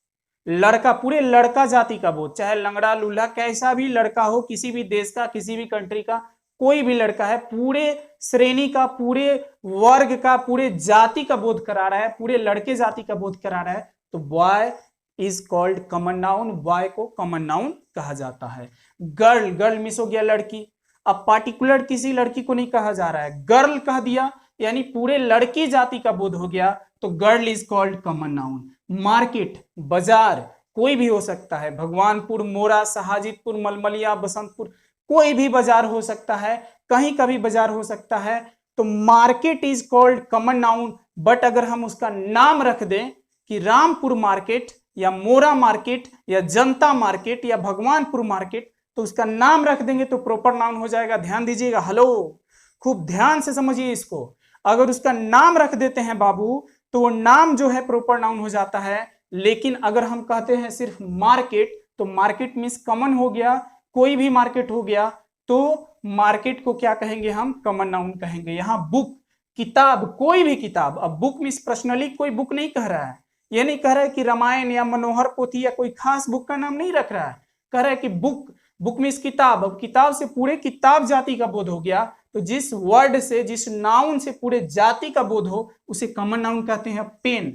लड़का, पूरे लड़का जाति का बोध, चाहे लंगड़ा लूल्हा कैसा भी लड़का हो, किसी भी देश का, किसी भी कंट्री का कोई भी लड़का है, पूरे श्रेणी का, पूरे वर्ग का, पूरे जाति का बोध करा रहा है, पूरे लड़के जाति का बोध करा रहा है, तो boy is called common noun, boy को कॉमन नाउन कहा जाता है। गर्ल, गर्ल मिस हो गया लड़की, अब पार्टिकुलर किसी लड़की को नहीं कहा जा रहा है, गर्ल कह दिया यानी पूरे लड़की जाति का बोध हो गया, तो girl is called common noun. Market, बाजार कोई भी हो सकता है, भगवानपुर, मोरा, साहाजितपुर, मलमलिया, बसंतपुर, कोई भी बाजार हो सकता है, कहीं का भी बाजार हो सकता है, तो market is called common noun. But अगर हम उसका नाम रख दें कि रामपुर मार्केट या मोरा मार्केट या जनता मार्केट या भगवानपुर मार्केट, तो उसका नाम रख देंगे तो प्रॉपर नाउन हो जाएगा। ध्यान दीजिएगा, हेलो, खूब ध्यान से समझिए इसको। अगर उसका नाम रख देते हैं बाबू तो वो नाम जो है प्रॉपर नाउन हो जाता है, लेकिन अगर हम कहते हैं सिर्फ मार्केट, तो मार्केट मींस कॉमन हो गया, कोई भी मार्केट हो गया, तो मार्केट को क्या कहेंगे हम, कॉमन नाउन कहेंगे। यहाँ बुक, किताब, कोई भी किताब, अब बुक मींस पर्सनली कोई बुक नहीं कह रहा है, ये नहीं कह रहा है कि रामायण या मनोहर पोथी या कोई खास बुक का नाम नहीं रख रहा है, कह रहा है कि बुक, बुक मींस किताब। अब किताब से पूरे किताब जाति का बोध हो गया, तो जिस वर्ड से, जिस नाउन से पूरे जाति का बोध हो उसे कॉमन नाउन कहते हैं। पेन,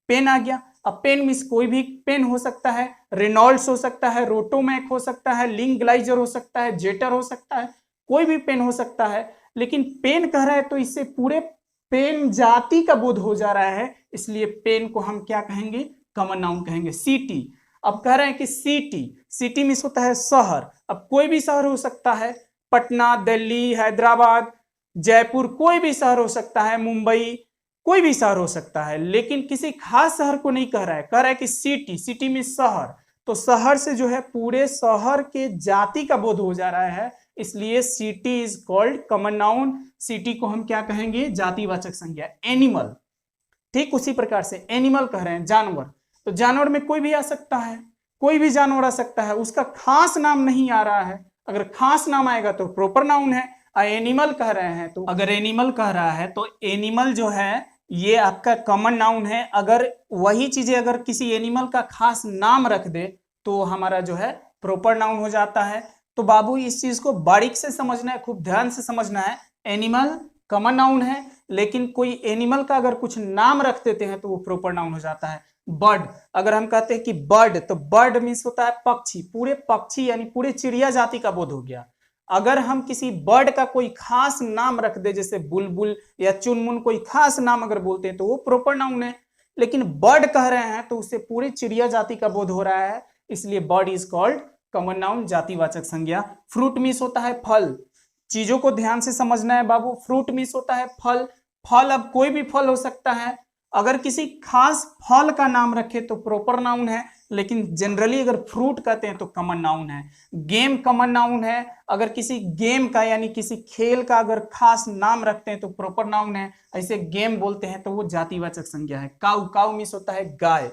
पेन आ गया, अब पेन मींस कोई भी पेन हो सकता है, रेनॉल्ड्स हो सकता है, रोटोमैक हो सकता है, लिंकग्लाइजर हो सकता है, जेटर हो सकता है, कोई भी पेन हो सकता है, लेकिन पेन कह रहा है तो इससे पूरे पेन जाति का बोध हो जा रहा है, इसलिए पेन को हम क्या कहेंगे, कॉमन नाउन कहेंगे। सिटी, अब कह रहे हैं कि सिटी, सिटी मींस होता है शहर, अब कोई भी शहर हो सकता है, पटना, दिल्ली, हैदराबाद, जयपुर, कोई भी शहर हो सकता है, मुंबई, कोई भी शहर हो सकता है, लेकिन किसी खास शहर को नहीं कह रहा है, कह रहा है कि सिटी, सिटी मींस शहर, तो शहर से जो है पूरे शहर के जाति का बोध हो जा रहा है, इसलिए city is called common noun. City को हम क्या कहेंगे, जातिवाचक संज्ञा। एनिमल, ठीक उसी प्रकार से एनिमल कह रहे हैं जानवर, तो जानवर में कोई भी आ सकता है, कोई भी जानवर आ सकता है, उसका खास नाम नहीं आ रहा है, अगर खास नाम आएगा तो प्रॉपर नाउन है। एनिमल कह रहे हैं, तो अगर एनिमल कह रहा है तो एनिमल जो है ये आपका कॉमन नाउन है। अगर वही चीजें अगर किसी एनिमल का खास नाम रख दे तो हमारा जो है प्रॉपर नाउन हो जाता है। तो बाबू इस चीज को बारीक से समझना है, खूब ध्यान से समझना है। एनिमल कॉमन नाउन है, लेकिन कोई एनिमल का अगर कुछ नाम रख देते हैं तो वो प्रॉपर नाउन हो जाता है। बर्ड, अगर हम कहते हैं कि बर्ड, तो बर्ड मीन्स होता है पक्षी, पूरे पक्षी यानी पूरे चिड़िया जाति का बोध हो गया। अगर हम किसी बर्ड का कोई खास नाम रख दे, जैसे बुलबुल या चुनमुन, कोई खास नाम अगर बोलते हैं तो वो प्रॉपर नाउन है, लेकिन बर्ड कह रहे हैं तो उससे पूरी चिड़िया जाति का बोध हो रहा है, इसलिए bird is called common noun, जातिवाचक संज्ञा। फ्रूट मीन्स होता है फल, चीजों को ध्यान से समझना है बाबू। फ्रूट मीन्स होता है फल, फल अब कोई भी फल हो सकता है, अगर किसी खास फल का नाम रखे तो प्रॉपर नाउन है, लेकिन जनरली अगर फ्रूट कहते हैं तो कॉमन नाउन है। गेम कॉमन नाउन है, अगर किसी गेम का यानी किसी खेल का अगर खास नाम रखते हैं तो प्रॉपर नाउन है, ऐसे गेम बोलते हैं तो वो जातिवाचक संज्ञा है। काऊ, काऊ मीन्स होता है गाय,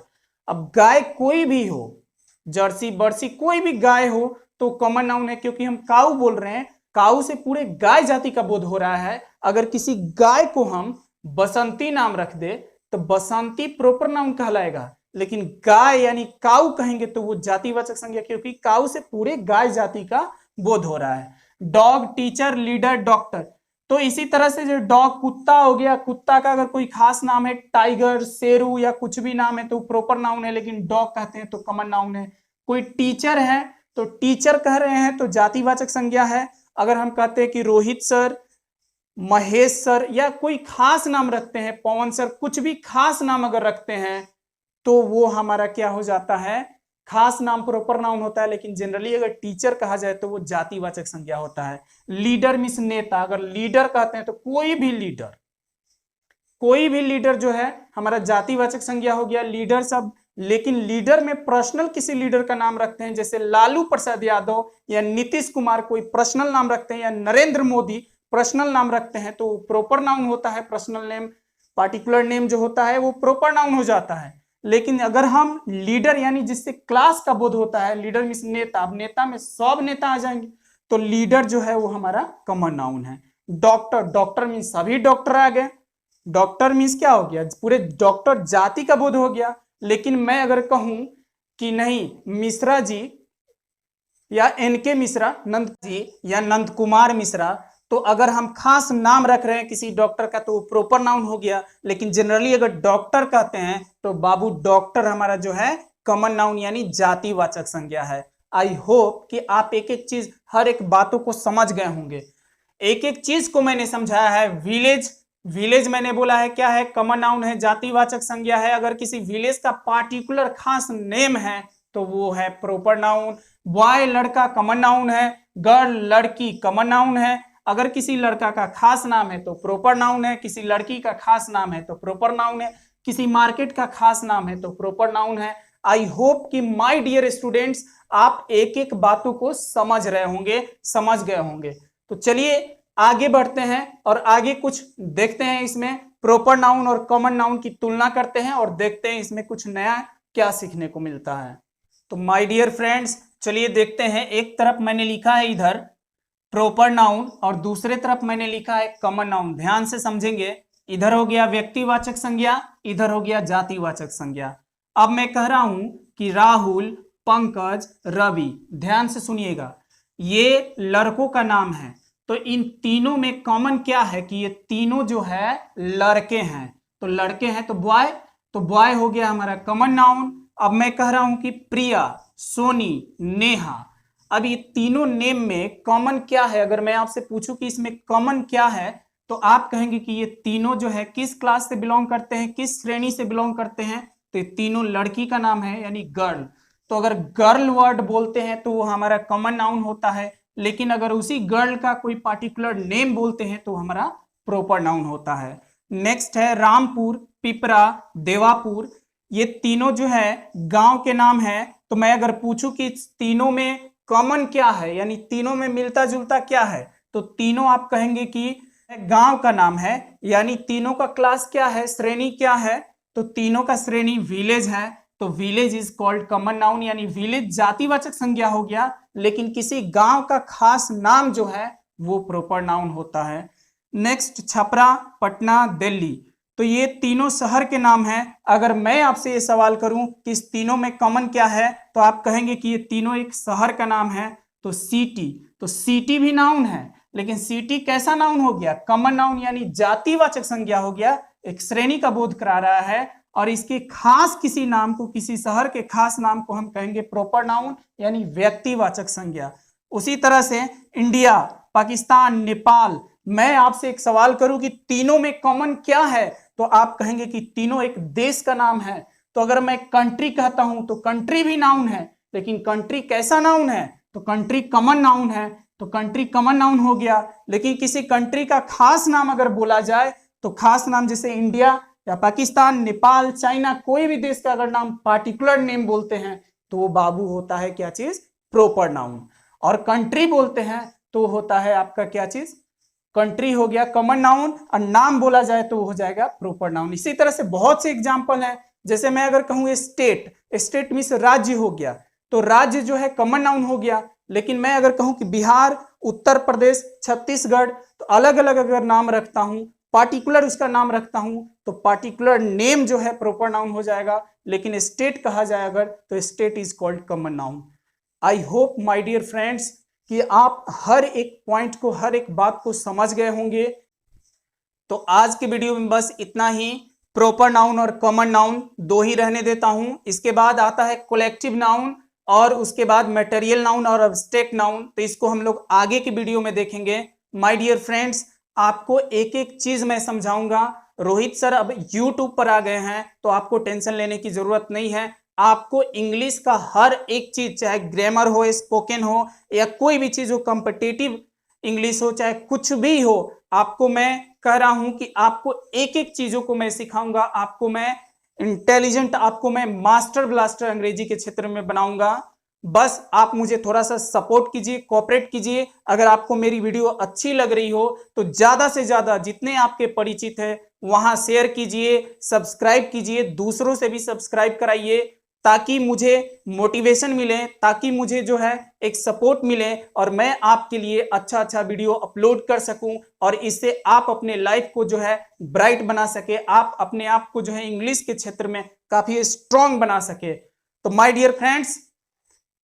अब गाय कोई भी हो, जर्सी बर्सी कोई भी गाय हो तो कॉमन नाउन है, क्योंकि हम काऊ बोल रहे हैं, काऊ से पूरे गाय जाति का बोध हो रहा है। अगर किसी गाय को हम बसंती नाम रख दे तो बसंती प्रॉपर नाउन कहलाएगा, लेकिन गाय यानी काऊ कहेंगे तो वो जातिवाचक संज्ञा, क्योंकि काऊ से पूरे गाय जाति का बोध हो रहा है। डॉग, टीचर, लीडर, डॉक्टर, तो इसी तरह से जो डॉग कुत्ता हो गया, कुत्ता का अगर कोई खास नाम है, टाइगर, शेरू या कुछ भी नाम है तो प्रॉपर नाउन है, लेकिन डॉग कहते हैं तो कॉमन नाउन है। कोई टीचर है तो टीचर कह रहे हैं तो जातिवाचक संज्ञा है। अगर हम कहते हैं कि रोहित सर, महेश सर, या कोई खास नाम रखते हैं, पवन सर, कुछ भी खास नाम अगर रखते हैं तो वो हमारा क्या हो जाता है, खास नाम प्रॉपर नाउन होता है, लेकिन जनरली अगर टीचर कहा जाए तो वो जातिवाचक संज्ञा होता है। लीडर मीन्स नेता, अगर लीडर कहते हैं तो कोई भी लीडर, कोई भी लीडर जो है हमारा जातिवाचक संज्ञा हो गया, लीडर सब। लेकिन लीडर में पर्सनल किसी लीडर का नाम रखते हैं, जैसे लालू प्रसाद यादव या नीतीश कुमार, कोई पर्सनल नाम रखते हैं, या नरेंद्र मोदी पर्सनल नाम रखते हैं तो प्रॉपर नाउन होता है। पर्सनल नेम, पार्टिकुलर नेम जो होता है वो प्रॉपर नाउन हो जाता है। लेकिन अगर हम लीडर यानी जिससे क्लास का बोध होता है, लीडर मीन्स नेता, अब नेता में सब नेता आ जाएंगे, तो लीडर जो है वो हमारा कॉमन नाउन है। डॉक्टर, डॉक्टर मीन्स सभी डॉक्टर आ गए, डॉक्टर मीन्स क्या हो गया, पूरे डॉक्टर जाति का बोध हो गया। लेकिन मैं अगर कहूं कि नहीं मिश्रा जी या एनके मिश्रा, नंद जी या नंद कुमार मिश्रा, तो अगर हम खास नाम रख रहे हैं किसी डॉक्टर का तो वो प्रॉपर नाउन हो गया। लेकिन जनरली अगर डॉक्टर कहते हैं तो बाबू डॉक्टर हमारा जो है कॉमन नाउन यानी जातिवाचक संज्ञा है। आई होप कि आप एक एक चीज हर एक बातों को समझ गए होंगे। एक एक चीज को मैंने समझाया है। विलेज, विलेज मैंने बोला है क्या है, कॉमन नाउन है, जातिवाचक संज्ञा है। अगर किसी विलेज का पार्टिकुलर खास नेम है तो वो है प्रॉपर नाउन। बॉय लड़का कॉमन नाउन है, गर्ल लड़की कॉमन नाउन है। अगर किसी लड़का का खास नाम है तो प्रॉपर नाउन है, किसी लड़की का खास नाम है तो प्रॉपर नाउन है, किसी मार्केट का खास नाम है तो प्रॉपर नाउन है। आई होप कि माय डियर स्टूडेंट्स आप एक एक बातों को समझ रहे होंगे, समझ गए होंगे। तो चलिए आगे बढ़ते हैं और आगे कुछ देखते हैं, इसमें प्रॉपर नाउन और कॉमन नाउन की तुलना करते हैं और देखते हैं इसमें कुछ नया क्या सीखने को मिलता है। तो माय डियर फ्रेंड्स चलिए देखते हैं। एक तरफ मैंने लिखा है इधर प्रॉपर नाउन और दूसरे तरफ मैंने लिखा है कॉमन नाउन। ध्यान से समझेंगे, इधर हो गया व्यक्तिवाचक संज्ञा, इधर हो गया जातिवाचक संज्ञा। अब मैं कह रहा हूं कि राहुल, पंकज, रवि, ध्यान से सुनिएगा, ये लड़कों का नाम है। तो इन तीनों में कॉमन क्या है कि ये तीनों जो है लड़के हैं। तो लड़के हैं तो बॉय हो गया हमारा कॉमन नाउन। अब मैं कह रहा हूं कि प्रिया, सोनी, नेहा, अब ये तीनों नेम में कॉमन क्या है। अगर मैं आपसे पूछूं कि इसमें कॉमन क्या है तो आप कहेंगे कि ये तीनों जो है किस क्लास से बिलोंग करते हैं, किस श्रेणी से बिलोंग करते हैं। तो ये तीनों लड़की का नाम है यानी गर्ल। तो अगर गर्ल वर्ड बोलते हैं तो वो हमारा कॉमन नाउन होता है। लेकिन अगर उसी गर्ल का कोई पार्टिकुलर नेम बोलते हैं तो हमारा प्रॉपर नाउन होता है। नेक्स्ट है रामपुर, पिपरा, देवापुर, ये तीनों जो है गांव के नाम है। तो मैं अगर पूछूं कि तीनों में कॉमन क्या है यानी तीनों में मिलता जुलता क्या है, तो तीनों आप कहेंगे कि गांव का नाम है। यानी तीनों का क्लास क्या है, श्रेणी क्या है, तो तीनों का श्रेणी विलेज है। तो village is called common noun यानी विलेज जातिवाचक संज्ञा हो गया। लेकिन किसी गांव का खास नाम जो है वो प्रॉपर नाउन होता है। नेक्स्ट छपरा, पटना, दिल्ली, तो ये तीनों शहर के नाम हैं। अगर मैं आपसे ये सवाल करूं कि इस तीनों में कॉमन क्या है तो आप कहेंगे कि ये तीनों एक शहर का नाम है। तो सिटी भी नाउन है, लेकिन सिटी कैसा नाउन हो गया, कॉमन नाउन यानी जातिवाचक संज्ञा हो गया, एक श्रेणी का बोध करा रहा है। और इसके खास किसी नाम को, किसी शहर के खास नाम को हम कहेंगे प्रॉपर नाउन यानी व्यक्तिवाचक संज्ञा। उसी तरह से इंडिया, पाकिस्तान, नेपाल, मैं आपसे एक सवाल करूं कि तीनों में कॉमन क्या है तो आप कहेंगे कि तीनों एक देश का नाम है। तो अगर मैं कंट्री कहता हूं तो कंट्री भी नाउन है, लेकिन कंट्री कैसा नाउन है, तो कंट्री कॉमन नाउन है। तो कंट्री कॉमन नाउन हो गया। लेकिन किसी कंट्री का खास नाम अगर बोला जाए तो खास नाम जैसे इंडिया या पाकिस्तान, नेपाल, चाइना, कोई भी देश का अगर नाम पार्टिकुलर नेम बोलते हैं तो वो बाबू होता है क्या चीज, प्रॉपर नाउन। और कंट्री बोलते हैं तो होता है आपका क्या चीज, कंट्री हो गया कॉमन नाउन, और नाम बोला जाए तो वो हो जाएगा प्रॉपर नाउन। इसी तरह से बहुत से एग्जांपल हैं। जैसे मैं अगर कहूँ स्टेट, स्टेट मींस राज्य हो गया, तो राज्य जो है कॉमन नाउन हो गया। लेकिन मैं अगर कहूँ कि बिहार, उत्तर प्रदेश, छत्तीसगढ़, तो अलग अलग अगर नाम रखता हूँ, पार्टिकुलर उसका नाम रखता हूँ, तो पार्टिकुलर नेम जो है प्रॉपर नाउन हो जाएगा। लेकिन स्टेट कहा जाए अगर तो state is called common noun. I hope my dear friends कि आप हर एक पॉइंट को, हर एक बात को समझ गए होंगे। तो आज के वीडियो में बस इतना ही। प्रॉपर नाउन और कॉमन नाउन दो ही रहने देता हूं। इसके बाद आता है कलेक्टिव नाउन और उसके बाद मटेरियल नाउन और एब्स्ट्रैक्ट नाउन। तो इसको हम लोग आगे की वीडियो में देखेंगे। माय डियर फ्रेंड्स, आपको एक एक चीज मैं समझाऊंगा। रोहित सर अब यूट्यूब पर आ गए हैं तो आपको टेंशन लेने की जरूरत नहीं है। आपको इंग्लिश का हर एक चीज, चाहे ग्रामर हो, स्पोकन हो, या कोई भी चीज हो, कॉम्पिटिटिव इंग्लिश हो, चाहे कुछ भी हो, आपको मैं कह रहा हूं कि आपको एक एक चीजों को मैं सिखाऊंगा। आपको मैं इंटेलिजेंट, आपको मैं मास्टर ब्लास्टर अंग्रेजी के क्षेत्र में बनाऊंगा। बस आप मुझे थोड़ा सा सपोर्ट कीजिए, कोऑपरेट कीजिए। अगर आपको मेरी वीडियो अच्छी लग रही हो तो ज्यादा से ज्यादा जितने आपके परिचित है वहां शेयर कीजिए, सब्सक्राइब कीजिए, दूसरों से भी सब्सक्राइब कराइए, ताकि मुझे मोटिवेशन मिले, ताकि मुझे जो है एक सपोर्ट मिले और मैं आपके लिए अच्छा अच्छा वीडियो अपलोड कर सकूं और इससे आप अपने लाइफ को जो है ब्राइट बना सके, आप अपने आप को जो है इंग्लिश के क्षेत्र में काफी स्ट्रांग बना सके। तो माय डियर फ्रेंड्स,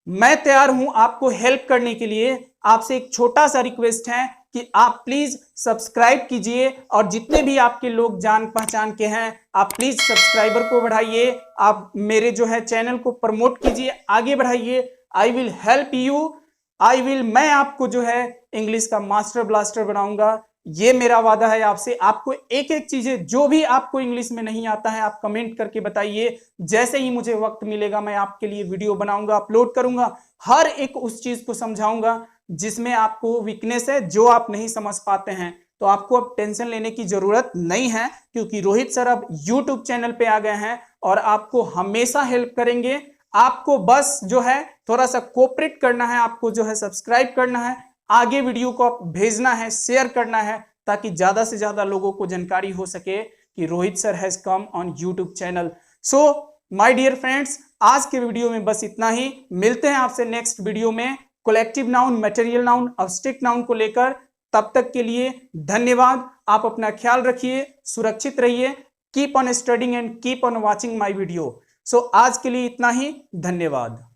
मैं तैयार हूं आपको हेल्प करने के लिए। आपसे एक छोटा सा रिक्वेस्ट है कि आप प्लीज सब्सक्राइब कीजिए और जितने भी आपके लोग जान पहचान के हैं आप प्लीज सब्सक्राइबर को बढ़ाइए, आप मेरे जो है चैनल को प्रमोट कीजिए, आगे बढ़ाइए। आई विल हेल्प यू, मैं आपको जो है इंग्लिश का मास्टर ब्लास्टर बनाऊंगा, ये मेरा वादा है आपसे। आपको एक एक चीजें जो भी आपको इंग्लिश में नहीं आता है आप कमेंट करके बताइए, जैसे ही मुझे वक्त मिलेगा मैं आपके लिए वीडियो बनाऊंगा, अपलोड करूंगा, हर एक उस चीज को समझाऊंगा जिसमें आपको वीकनेस है, जो आप नहीं समझ पाते हैं। तो आपको अब टेंशन लेने की जरूरत नहीं है, क्योंकि रोहित सर अब यूट्यूब चैनल पे आ गए हैं और आपको हमेशा हेल्प करेंगे। आपको बस जो है थोड़ा सा कोऑपरेट करना है, आपको जो है सब्सक्राइब करना है, आगे वीडियो को आप भेजना है, शेयर करना है, ताकि ज्यादा से ज्यादा लोगों को जानकारी हो सके कि Rohit sir has come on YouTube channel. So my dear friends, आज के वीडियो में बस इतना ही। मिलते हैं आपसे नेक्स्ट वीडियो में collective noun, material noun, object noun को लेकर। तब तक के लिए धन्यवाद। आप अपना ख्याल रखिए, सुरक्षित रहिए। Keep on studying and keep on watching my video. So आज के लिए इतना ही, धन्यवाद।